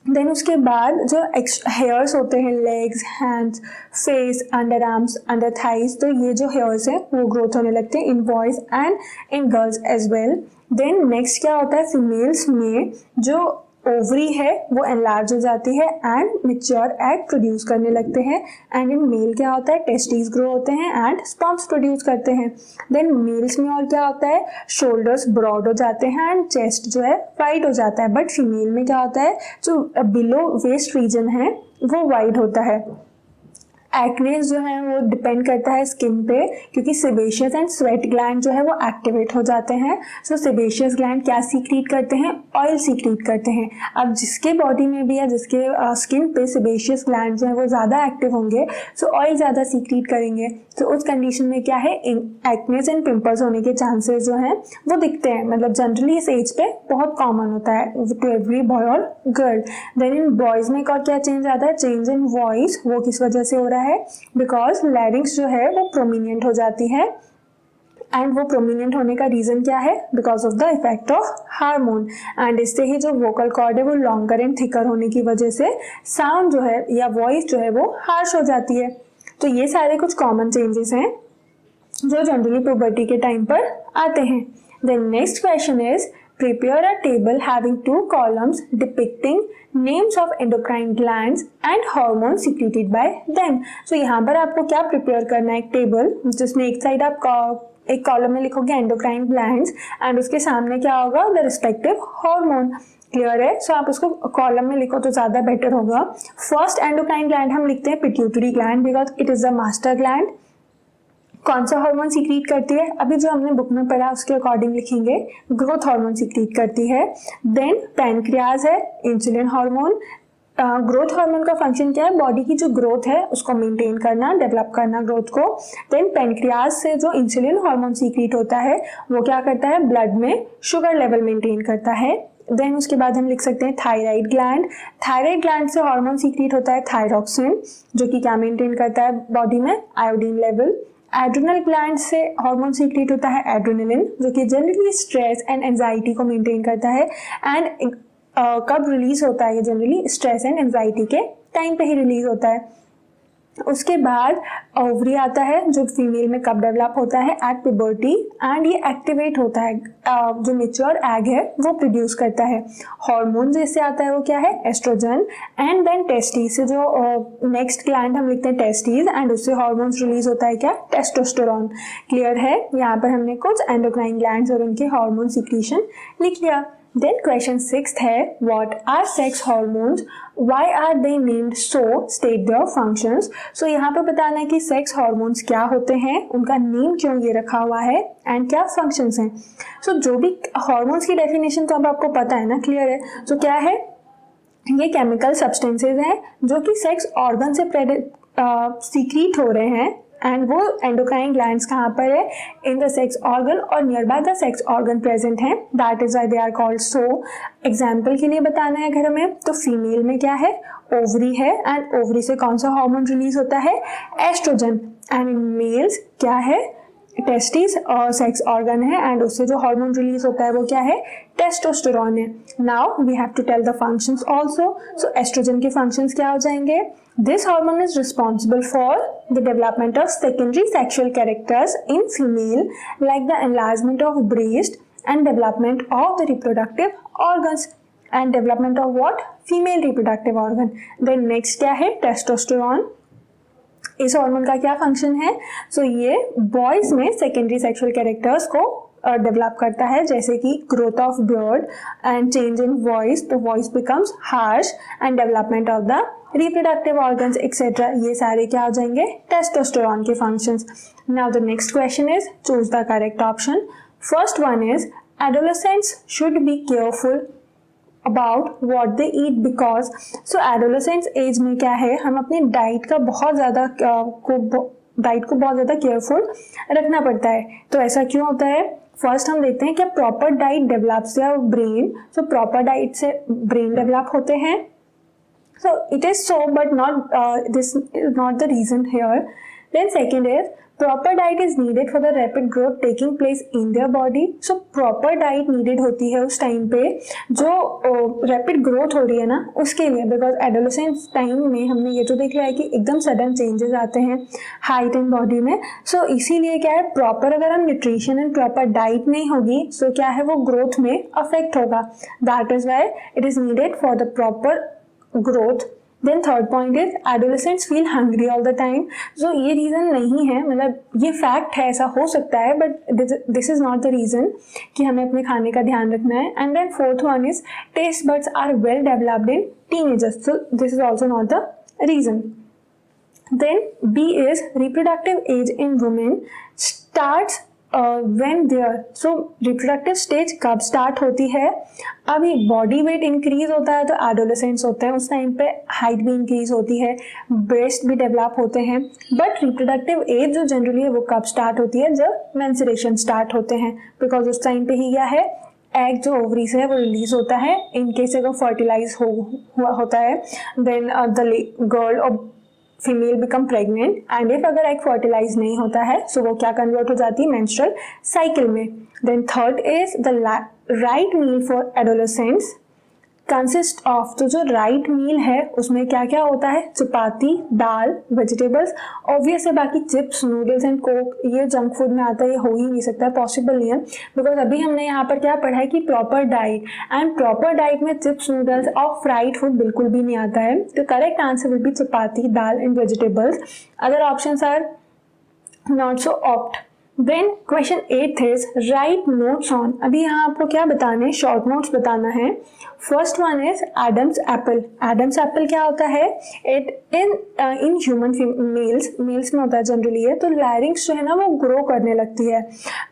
देन उसके बाद जो हेयर्स होते हैं legs, hands, face, under arms, under thighs, तो ये जो हेयर्स हैं वो ग्रोथ होने लगते हैं in boys and in girls as well. Then next क्या होता है, फीमेल्स में जो ओवरी है वो एनलार्ज हो जाती है एंड मेच्योर एग प्रोड्यूस करने लगते हैं। एंड इन मेल क्या होता है, टेस्टिस ग्रो होते हैं एंड स्पर्म्स प्रोड्यूस करते हैं। देन मेल्स में और क्या होता है, शोल्डर्स ब्रॉड हो जाते हैं एंड चेस्ट जो है वाइड हो जाता है। बट फीमेल में क्या होता है, जो बिलो वेस्ट रीजन है वो वाइड होता है। एक्नेस जो है वो डिपेंड करता है स्किन पे, क्योंकि सेबेशियस एंड स्वेट ग्लैंड जो है वो एक्टिवेट हो जाते हैं। सो सेबेशियस ग्लैंड क्या सीक्रेट करते हैं, ऑयल सीक्रेट करते हैं। अब जिसके बॉडी में भी या जिसके स्किन पे सेबेशियस ग्लैंड जो है वो ज़्यादा एक्टिव होंगे, सो ऑयल ज़्यादा सीक्रेट करेंगे। तो उस कंडीशन में क्या है, एक्नेस एंड पिंपल्स होने के चांसेस जो हैं वो दिखते हैं। मतलब जनरली इस एज पे बहुत कॉमन होता है to every boy or girl. Then in boys में क्या चेंज आता है, चेंज इन वॉइस, वो किस वजह से हो रहा है, बिकॉज लैरिंग्स जो है वो प्रोमिनेंट हो जाती है। एंड वो प्रोमिनेंट होने का रीजन क्या है, because of the effect of hormone. And इससे ही जो वोकल कॉर्ड है वो लॉन्गर एंड थिकर होने की वजह से साउंड जो है या वॉइस जो है वो हार्श हो जाती है। तो ये सारे कुछ कॉमन चेंजेस हैं जो जनरली प्यूबर्टी के टाइम पर आते हैं। Then next question is, prepare a table having 2 columns depicting names of endocrine glands and hormones secreted by them। so यहाँ पर आपको क्या प्रिपेयर करना है, एक टेबल जिसमें एक साइड आप एक कॉलम में लिखोगे एंडोक्राइन ग्लैंड्स एंड उसके सामने क्या होगा, द रिस्पेक्टिव हार्मोन। क्लियर है? सो आप उसको कॉलम में लिखो तो ज़्यादा बेटर होगा। फर्स्ट एंडोक्राइन ग्लैंड हम लिखते हैं pituitary gland, because it is the master gland. कौन सा हार्मोन सीक्रेट करती है, अभी जो हमने बुक में पढ़ा उसके अकॉर्डिंग लिखेंगे, ग्रोथ हार्मोन सीक्रेट करती है। देन पैनक्रियाज है, इंसुलिन हार्मोन। ग्रोथ हार्मोन का फंक्शन क्या है, बॉडी की जो ग्रोथ है उसको मेंटेन करना, डेवलप करना ग्रोथ को। देन पैनक्रियाज से जो इंसुलिन हार्मोन सीक्रेट होता है वो क्या करता है, ब्लड में शुगर लेवल मेंटेन करता है। देन उसके बाद हम लिख सकते हैं थायराइड ग्लैंड। थायराइड ग्लैंड से हार्मोन सीक्रेट होता है थायरॉक्सिन, जो कि क्या मेंटेन करता है बॉडी में, आयोडीन लेवल। एड्रिनल ग्लैंड से हार्मोन सीक्रेट होता है एड्रेनलिन, जो कि जनरली स्ट्रेस एंड एंजाइटी को मेंटेन करता है। एंड कब रिलीज होता है, ये जनरली स्ट्रेस एंड एंजाइटी के टाइम पे ही रिलीज होता है। उसके बाद ओवरी आता है, जो फीमेल में कब डेवलप होता है, एट प्यूबर्टी, एंड ये एक्टिवेट होता है, जो मेच्योर एग है वो प्रोड्यूस करता है। हार्मोन जैसे आता है वो क्या है, एस्ट्रोजन। एंड देन टेस्टिस से जो नेक्स्ट ग्लैंड हम लिखते हैं टेस्टिस, एंड उससे हार्मोन्स रिलीज होता है क्या, टेस्टोस्टेरोन। क्लियर है? यहाँ पर हमने कुछ एंडोक्राइन ग्लैंड्स और उनके हार्मोन सिक्रीशन लिख लिया। देन क्वेश्चन 6 है, what are sex hormones, why are they named so, state their functions. So यहाँ पे बताना है कि सेक्स हार्मोन्स क्या होते हैं, उनका नेम क्यों ये रखा हुआ है एंड क्या फंक्शंस हैं। सो जो भी हार्मोन्स की डेफिनेशन तो अब आपको पता है ना, क्लियर है। सो क्या है, ये केमिकल सब्सटेंसेज हैं जो कि सेक्स ऑर्गन से सीक्रीट हो रहे हैं, एंड वो एंडोक्राइन ग्लैंड्स कहाँ पर है, in the sex organ or near by the sex organ present है, that is why they are called so. Example के लिए बताना है अगर हमें, तो फीमेल में क्या है, ओवरी है, एंड ओवरी से कौन सा हार्मोन रिलीज होता है, एस्ट्रोजन। एंड इन मेल्स क्या है, टेस्टिस और सेक्स ऑर्गन है, एंड उससे जो हार्मोन रिलीज होता है वो क्या है, टेस्टोस्टेरोन है। Now we have to tell the functions also. So estrogen के फंक्शंस क्या हो जाएंगे, this hormone is responsible for the development of secondary sexual characters in female, like the enlargement of breast and development of the reproductive organs, and development of what, female reproductive organ. Then next क्या है, टेस्टोस्टेरोन। इस हार्मोन का क्या फंक्शन है, सो ये बॉयज में सेकेंडरी सेक्सुअल कैरेक्टर्स को डेवलप करता है, जैसे कि growth of beard and change in voice, तो voice becomes harsh, and development of the reproductive organs etcetera, ये सारे क्या हो जाएंगे, टेस्टोस्टेरोन के functions. Now the next question is, choose the correct option. First one is, adolescents should be careful about what they eat because so adolescence age में क्या है, हम अपनी डाइट का बहुत ज़्यादा डाइट को बहुत ज़्यादा केयरफुल रखना पड़ता है। तो ऐसा क्यों होता है, फर्स्ट हम देखते हैं कि proper diet develops your brain. So proper diet से ब्रेन डेवलप होते हैं, so it is so but not this is not the reason here। Then second is proper diet is needed for the rapid growth taking place in their body. So proper diet needed होती है उस टाइम पे जो rapid growth हो रही है ना उसके लिए, because adolescence टाइम में हमने ये तो देख लिया है कि एकदम sudden changes आते हैं हाइट एंड बॉडी में. सो इसीलिए क्या है, प्रॉपर अगर हम न्यूट्रिशन एंड प्रॉपर डाइट नहीं होगी तो क्या है वो ग्रोथ में अफेक्ट होगा. That is why it is needed for the proper growth. Then third point is adolescents feel hungry all the time. So ये reason नहीं है, मतलब ये fact है, ऐसा हो सकता है, but this is not the reason कि हमें अपने खाने का ध्यान रखना है. And then fourth one is taste buds are well developed in teenagers. So this is also not the reason. Then B is reproductive age in women starts when their so reproductive stage कब start होती है. अभी बॉडी वेट इंक्रीज होता है तो एडोलेसेंस होते हैं, उस टाइम पे हाइट भी इंक्रीज होती है, ब्रेस्ट भी डेवलप होते हैं. बट रिप्रोडक्टिव एज जो जनरली है वो कब स्टार्ट होती है, जब मेंस्ट्रुएशन स्टार्ट होते हैं, बिकॉज उस टाइम पे ही क्या है, एग जो ओवरी से है वो रिलीज होता है इन केस अगर फर्टिलाइज हुआ होता है. देन द गर्ल और female become pregnant, and if अगर एग फर्टिलाइज नहीं होता है सो वो क्या कन्वर्ट हो जाती है मेंस्ट्रुअल साइकिल में. Then third is the right meal for adolescents consist of. तो जो राइट मील है उसमें क्या क्या होता है, चपाती, दाल, वेजिटेबल्स, ऑब्वियस है. बाकी चिप्स, नूडल्स एंड कोक ये जंक फूड में आता है, ये हो ही नहीं सकता, पॉसिबल नहीं है, बिकॉज अभी हमने यहाँ पर क्या पढ़ा है कि proper diet, and proper diet में चिप्स, नूडल्स और फ्राइड फूड बिल्कुल भी नहीं आता है. तो correct answer will be chapati, dal and vegetables. Other options are not so apt. Then question 8 is write notes on. अभी यहाँ आपको क्या बताना है, शॉर्ट नोट्स बताना है. First one is Adam's apple. Adam's apple क्या होता है, इट इन ह्यूमन मेल्स में होता है जनरली है. तो लैरिंग्स जो है ना वो ग्रो करने लगती है,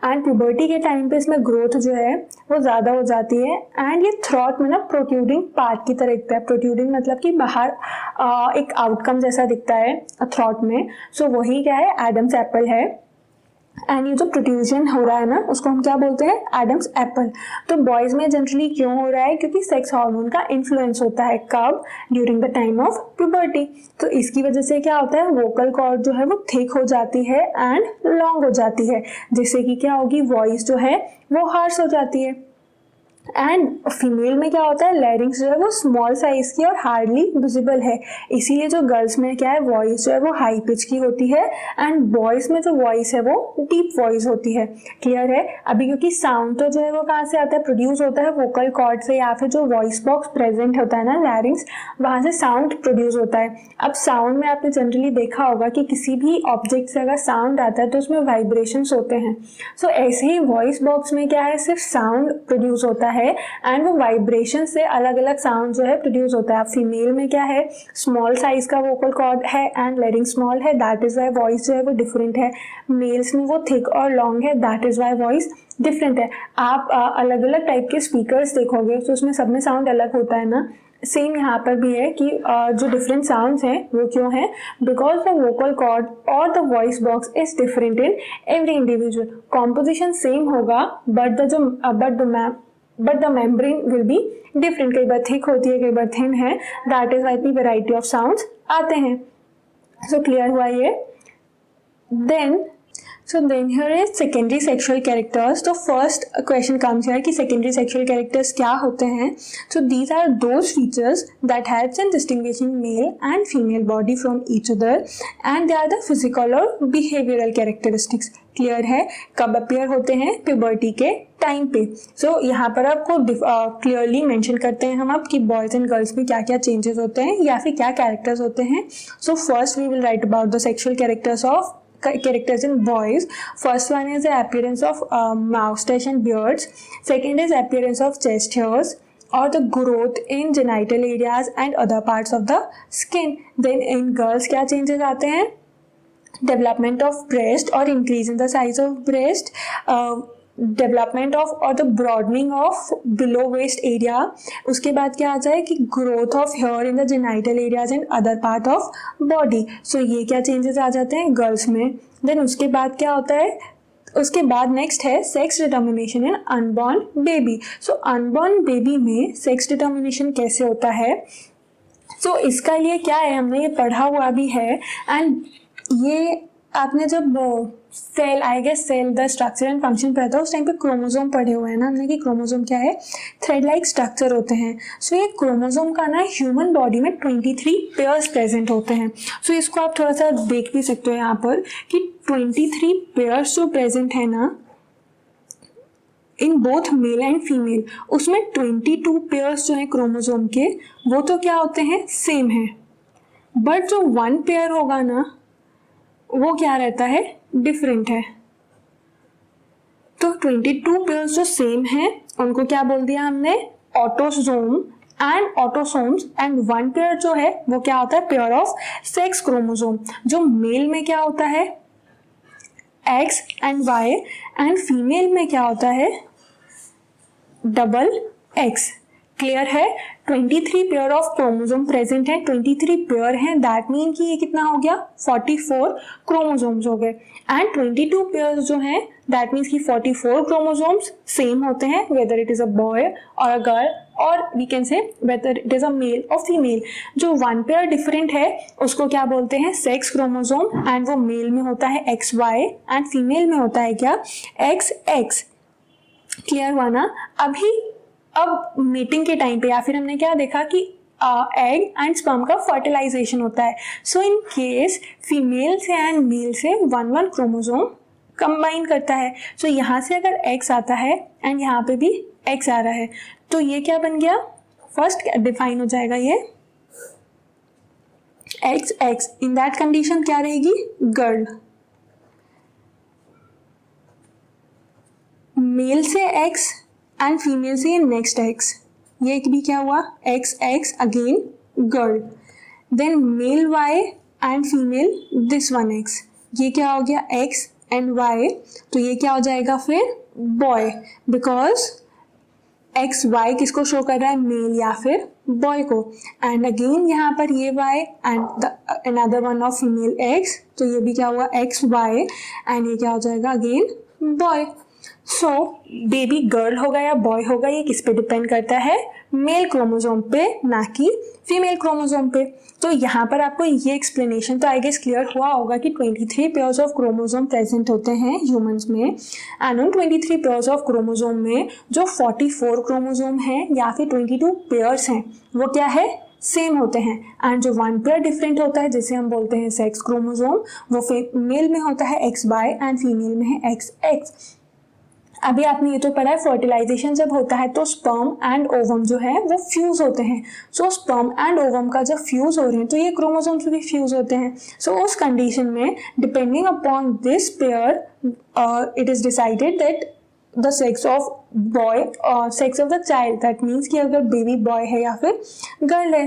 एंड प्यूबर्टी के टाइम पे इसमें ग्रोथ जो है वो ज़्यादा हो जाती है. एंड ये थ्रॉट में ना प्रोट्रूडिंग पार्ट की तरह दिखता है. प्रोट्रूडिंग मतलब कि बाहर एक आउटकम जैसा दिखता है थ्रॉट में. सो वही क्या है, एडम्स एप्पल है. एंड ये जो प्रोट्रूजन हो रहा है ना उसको हम क्या बोलते हैं, एडम्स एप्पल. तो बॉयज़ में जनरली क्यों हो रहा है, क्योंकि सेक्स हार्मोन का इन्फ्लुएंस होता है. कब, during the time of puberty. तो इसकी वजह से क्या होता है, वोकल कॉर्ड जो है वो थिक हो जाती है एंड लॉन्ग हो जाती है, जिससे कि क्या होगी, वॉइस जो है वो हार्श हो जाती है. एंड फीमेल में क्या होता है, लैरिंग्स जो है वो स्मॉल साइज की और हार्डली विजिबल है. इसीलिए जो गर्ल्स में क्या है, वॉइस जो है वो हाई पिच की होती है, एंड बॉयज में जो वॉइस है वो डीप वॉइस होती है. क्लियर है. अभी क्योंकि साउंड तो जो है वो कहाँ से आता है, प्रोड्यूस होता है वोकल कॉर्ड से, या फिर जो वॉइस बॉक्स प्रेजेंट होता है ना लैरिंग्स, वहाँ से साउंड प्रोड्यूस होता है. अब साउंड में आपने जनरली देखा होगा कि किसी भी ऑब्जेक्ट से अगर साउंड आता है तो उसमें वाइब्रेशंस होते हैं. सो ऐसे ही वॉइस बॉक्स में क्या है, सिर्फ साउंड प्रोड्यूस होता है एंड वो वाइब्रेशन से अलग अलग साउंड जो है प्रोड्यूस होता है. फीमेल में क्या है, स्मॉल साइज का वोकल कॉर्ड है एंड लैरिंग स्मॉल है, दैट इज वाई वॉइस जो है वो डिफरेंट है. मेल्स में वो थिक और लॉन्ग है, that is why voice different है. आप अलग अलग टाइप के स्पीकर्स देखोगे तो उसमें सब में साउंड अलग होता है ना. सेम यहाँ पर भी है कि जो डिफरेंट साउंड्स हैं वो क्यों हैं, because the vocal cord or the voice box is different in every individual. Composition same होगा but the membrane will be different. कई बार थिक होती है, कई बार थिन है, दैट इज वाई इतनी वेराइटी ऑफ साउंड्स आते हैं. सो क्लियर हुआ ये. Then here is secondary sexual characters. तो first question comes here कि secondary sexual characters क्या होते हैं. So these are those features that helps in distinguishing male and female body from each other, and they are the physical और behavioral characteristics. क्लियर है. कब अपियर होते हैं, प्यूबर्टी के टाइम पे. सो यहाँ पर आपको क्लियरली मेंशन करते हैं हम अब कि बॉयज एंड गर्ल्स में क्या क्या चेंजेस होते हैं या फिर क्या कैरेक्टर्स होते हैं. So first we will write about the sexual characters in boys. First one is the appearance of moustache and beards. Second is appearance of chest hairs or the growth in genital areas and other parts of the skin. Then in girls क्या changes आते हैं, development of breast or increase in the size of breast, development of or the broadening of below waist area. उसके बाद क्या आ जाए कि growth of hair in the genital areas and other part of body. So ये क्या चेंजेस आ जाते हैं गर्ल्स में. देन उसके बाद क्या होता है, उसके बाद नेक्स्ट है sex determination in unborn baby. So unborn baby में सेक्स डिटर्मिनेशन कैसे होता है, सो इसका लिए क्या है, हमने ये पढ़ा हुआ भी है. एंड ये आपने जब cell, I guess cell the structure and function पढ़ा था, उस टाइम पे क्रोमोसोम पढ़े हुए हैं ना हमने कि क्रोमोसोम क्या है, थ्रेड लाइक स्ट्रक्चर होते हैं. सो ये क्रोमोसोम का ना ह्यूमन बॉडी में 23 पेयर्स प्रेजेंट होते हैं. सो इसको आप थोड़ा सा देख भी सकते हो यहाँ पर कि 23 पेयर्स जो प्रेजेंट है ना in both male and female, उसमें 22 पेयर्स जो है क्रोमोसोम के वो तो क्या होते हैं, सेम है. बट जो 1 पेयर होगा ना वो क्या रहता है, डिफरेंट है. तो 22 पेयर्स जो सेम है उनको क्या बोल दिया हमने, autosome and autosomes. And 1 pair जो है वो क्या होता है, पेयर ऑफ सेक्स क्रोमोसोम. जो मेल में क्या होता है, X and Y, and female में क्या होता है, डबल X. क्लियर है. 23 पेयर ऑफ क्रोमोसोम प्रेजेंट है, 23 पेयर हैं, दैट मीन कि ये कितना हो गया, 44 क्रोमोसोम्स हो गए. एंड 22 पेयर जो हैं दैट मीन्स कि 44 क्रोमोसोम्स सेम होते हैं, whether it is a boy और अ गर्ल, और we can say whether it is a male और फीमेल. जो 1 पेयर डिफरेंट है उसको क्या बोलते हैं, सेक्स क्रोमोसोम, एंड वो मेल में होता है XY एंड फीमेल में होता है क्या, XX. क्लियर हुआ ना. अब मीटिंग के टाइम पे या फिर हमने क्या देखा कि एग एंड स्पर्म का फर्टिलाइजेशन होता है. सो इन केस फीमेल से एंड मेल से 1 क्रोमोसोम कंबाइन करता है. सो यहाँ से अगर X आता है एंड यहाँ पे भी X आ रहा है तो ये क्या बन गया, फर्स्ट डिफाइन हो जाएगा ये XX. इन दैट कंडीशन क्या रहेगी, गर्ल. मेल से X एंड फीमेल से नेक्स्ट X, ये भी क्या हुआ, XX again girl. Then male Y and female this 1X, ये क्या हो गया, X एंड Y, तो ये क्या हो जाएगा फिर बॉय, बिकॉज XY किसको शो कर रहा है, मेल या फिर बॉय को. एंड अगेन यहाँ पर ये Y and another one of female X, तो ये भी क्या हुआ, XY, एंड ये क्या हो जाएगा again boy. So baby girl होगा या बॉय होगा ये किस पे डिपेंड करता है, मेल क्रोमोसोम पे, ना कि फीमेल क्रोमोसोम पे. तो यहाँ पर आपको ये एक्सप्लेनेशन तो आई गेस क्लियर हुआ होगा कि 23 पेयर्स ऑफ क्रोमोसोम प्रेजेंट होते हैं ह्यूमंस में, एंड उन 23 पेयर्स ऑफ क्रोमोसोम में जो 44 क्रोमोसोम हैं या फिर 22 पेयर्स हैं वो क्या है, सेम होते हैं. एंड जो 1 पेयर डिफरेंट होता है जिसे हम बोलते हैं सेक्स क्रोमोसोम, वो मेल में होता है XY एंड फीमेल में है XX. अभी आपने ये तो पढ़ा है, फर्टिलाइजेशन जब होता है तो स्पर्म एंड ओवम जो है वो फ्यूज होते हैं. सो स्पर्म एंड ओवम का जब फ्यूज हो रहे हैं तो ये क्रोमोसोम्स भी फ्यूज होते हैं. सो उस कंडीशन में depending upon this pair it is decided that the sex of boy or sex of the child, that means कि अगर बेबी बॉय है या फिर गर्ल है.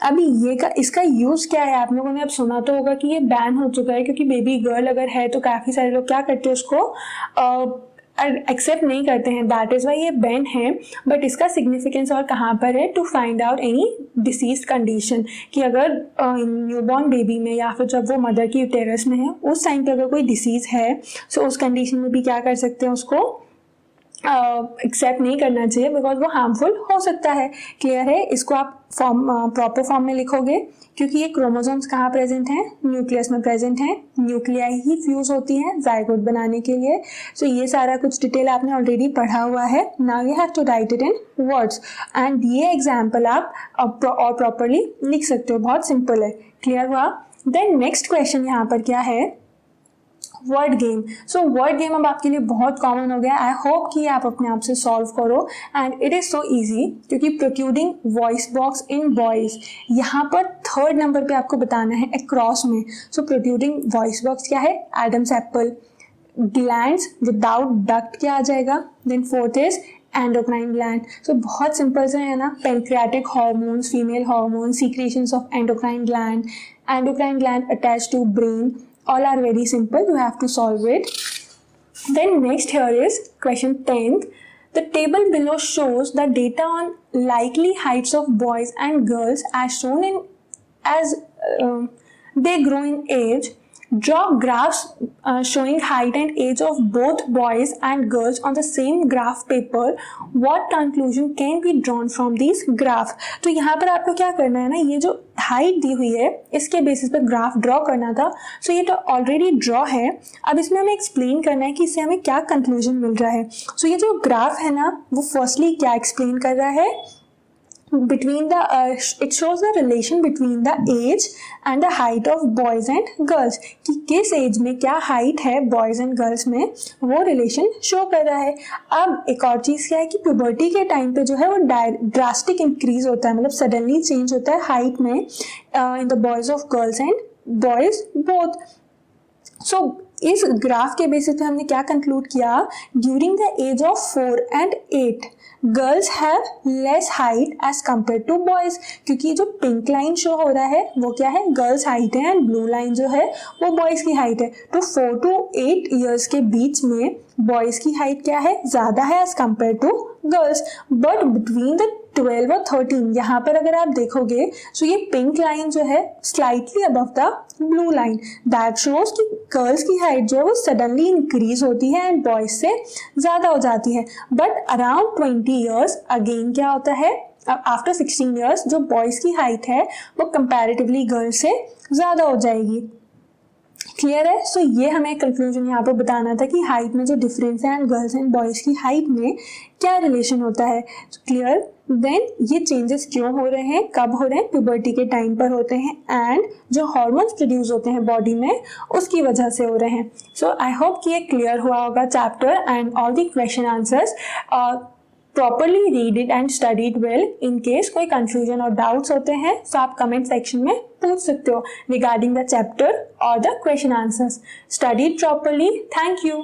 अभी इसका यूज क्या है, आप लोगों ने अब सुना तो होगा कि ये बैन हो चुका है, क्योंकि बेबी गर्ल अगर है तो काफी सारे लोग क्या करते हैं उसको एक्सेप्ट नहीं करते हैं, दैट इज वाई ये बैन है. बट इसका सिग्निफिकेंस और कहाँ पर है, to find out any disease condition, कि अगर न्यूबॉर्न बेबी में या फिर जब वो मदर की यूटेरस में है उस टाइम पे अगर कोई डिसीज है, सो उस कंडीशन में भी क्या कर सकते हैं, उसको एक्सेप्ट नहीं करना चाहिए बिकॉज वो हार्मफुल हो सकता है. क्लियर है. इसको आप प्रॉपर फॉर्म में लिखोगे, क्योंकि ये क्रोमोसोम्स कहाँ प्रेजेंट हैं, न्यूक्लियस में प्रेजेंट हैं. न्यूक्लियाई ही फ्यूज होती हैं जाइगोट बनाने के लिए. सो ये सारा कुछ डिटेल आपने ऑलरेडी पढ़ा हुआ है. Now you have to write it in words, and ये एग्जाम्पल आप और प्रॉपरली लिख सकते हो. बहुत सिंपल है. क्लियर हुआ. देन नेक्स्ट क्वेश्चन यहाँ पर क्या है, word game. So word game अब आपके लिए बहुत कॉमन हो गया. आई होप कि आप अपने आप से सॉल्व करो, and it is so easy, क्योंकि protruding voice box in boys, यहाँ पर 3rd नंबर पे आपको बताना है अक्रॉस में. सो प्रोट्रूडिंग वॉइस बॉक्स क्या है, Adam's apple. Glands without duct क्या आ जाएगा. Then 4th is endocrine gland. So बहुत सिंपल से है ना, pancreatic hormones, female hormone, secretions of endocrine gland attach to brain. All are very simple, you have to solve it. Then next here is question 10th. The table below shows the data on likely heights of boys and girls as shown in as they grow in age Draw graphs showing height and age of both boys and girls on the same graph paper. What conclusion can be drawn from these graph? तो यहाँ पर आपको क्या करना है ना, ये जो हाइट दी हुई है इसके बेसिस पर ग्राफ ड्रॉ करना था. सो ये तो ऑलरेडी ड्रॉ है. अब इसमें हमें एक्सप्लेन करना है कि इससे हमें क्या कंक्लूजन मिल रहा है. सो ये जो ग्राफ है ना वो फर्स्टली क्या एक्सप्लेन कर रहा है, between the it shows the relation between the age and the height of boys and girls, कि किस एज में क्या हाइट है बॉयज एंड गर्ल्स में, वो रिलेशन शो कर रहा है. अब एक और चीज़ क्या है कि प्यूबर्टी के टाइम पे जो है वो ड्रास्टिक इंक्रीज होता है, मतलब सडनली चेंज होता है हाइट में in the boys of girls and boys both. So इस ग्राफ के बेसिस पे हमने क्या कंक्लूड किया, during the age of 4 and 8 girls have less height as compare to boys, क्योंकि जो पिंक लाइन शो हो रहा है वो क्या है, गर्ल्स हाइट है, एंड ब्लू लाइन जो है वो बॉयज की हाइट है. तो 4 to 8 ईयर्स के बीच में बॉयज की हाइट क्या है, ज़्यादा है as compare to girls. But between the 12 और 13 यहाँ पर अगर आप देखोगे तो ये पिंक लाइन जो है slightly above the blue line, that shows कि गर्ल्स की हाइट जो है वो सडनली इंक्रीज होती है एंड बॉयज से ज़्यादा हो जाती है. बट अराउंड 20 ईयर्स अगेन क्या होता है, आफ्टर 16 ईयर्स जो बॉयज़ की हाइट है वो कंपैरेटिवली गर्ल्स से ज़्यादा हो जाएगी. क्लियर है. सो ये हमें कंक्लूजन यहाँ पर बताना था कि हाइट में जो डिफरेंस है एंड गर्ल्स एंड बॉयज़ की हाइट में क्या रिलेशन होता है. क्लियर. देन ये चेंजेस क्यों हो रहे हैं, कब हो रहे हैं, प्यूबर्टी के टाइम पर होते हैं एंड जो हार्मोन्स प्रोड्यूस होते हैं बॉडी में उसकी वजह से हो रहे हैं. सो आई होप कि ये क्लियर हुआ होगा chapter and all the question answers. Properly read it and study it well. In case कोई कंफ्यूजन और डाउट्स होते हैं तो आप कमेंट सेक्शन में पूछ सकते हो रिगार्डिंग द चैप्टर और the question answers. Study it properly. Thank you.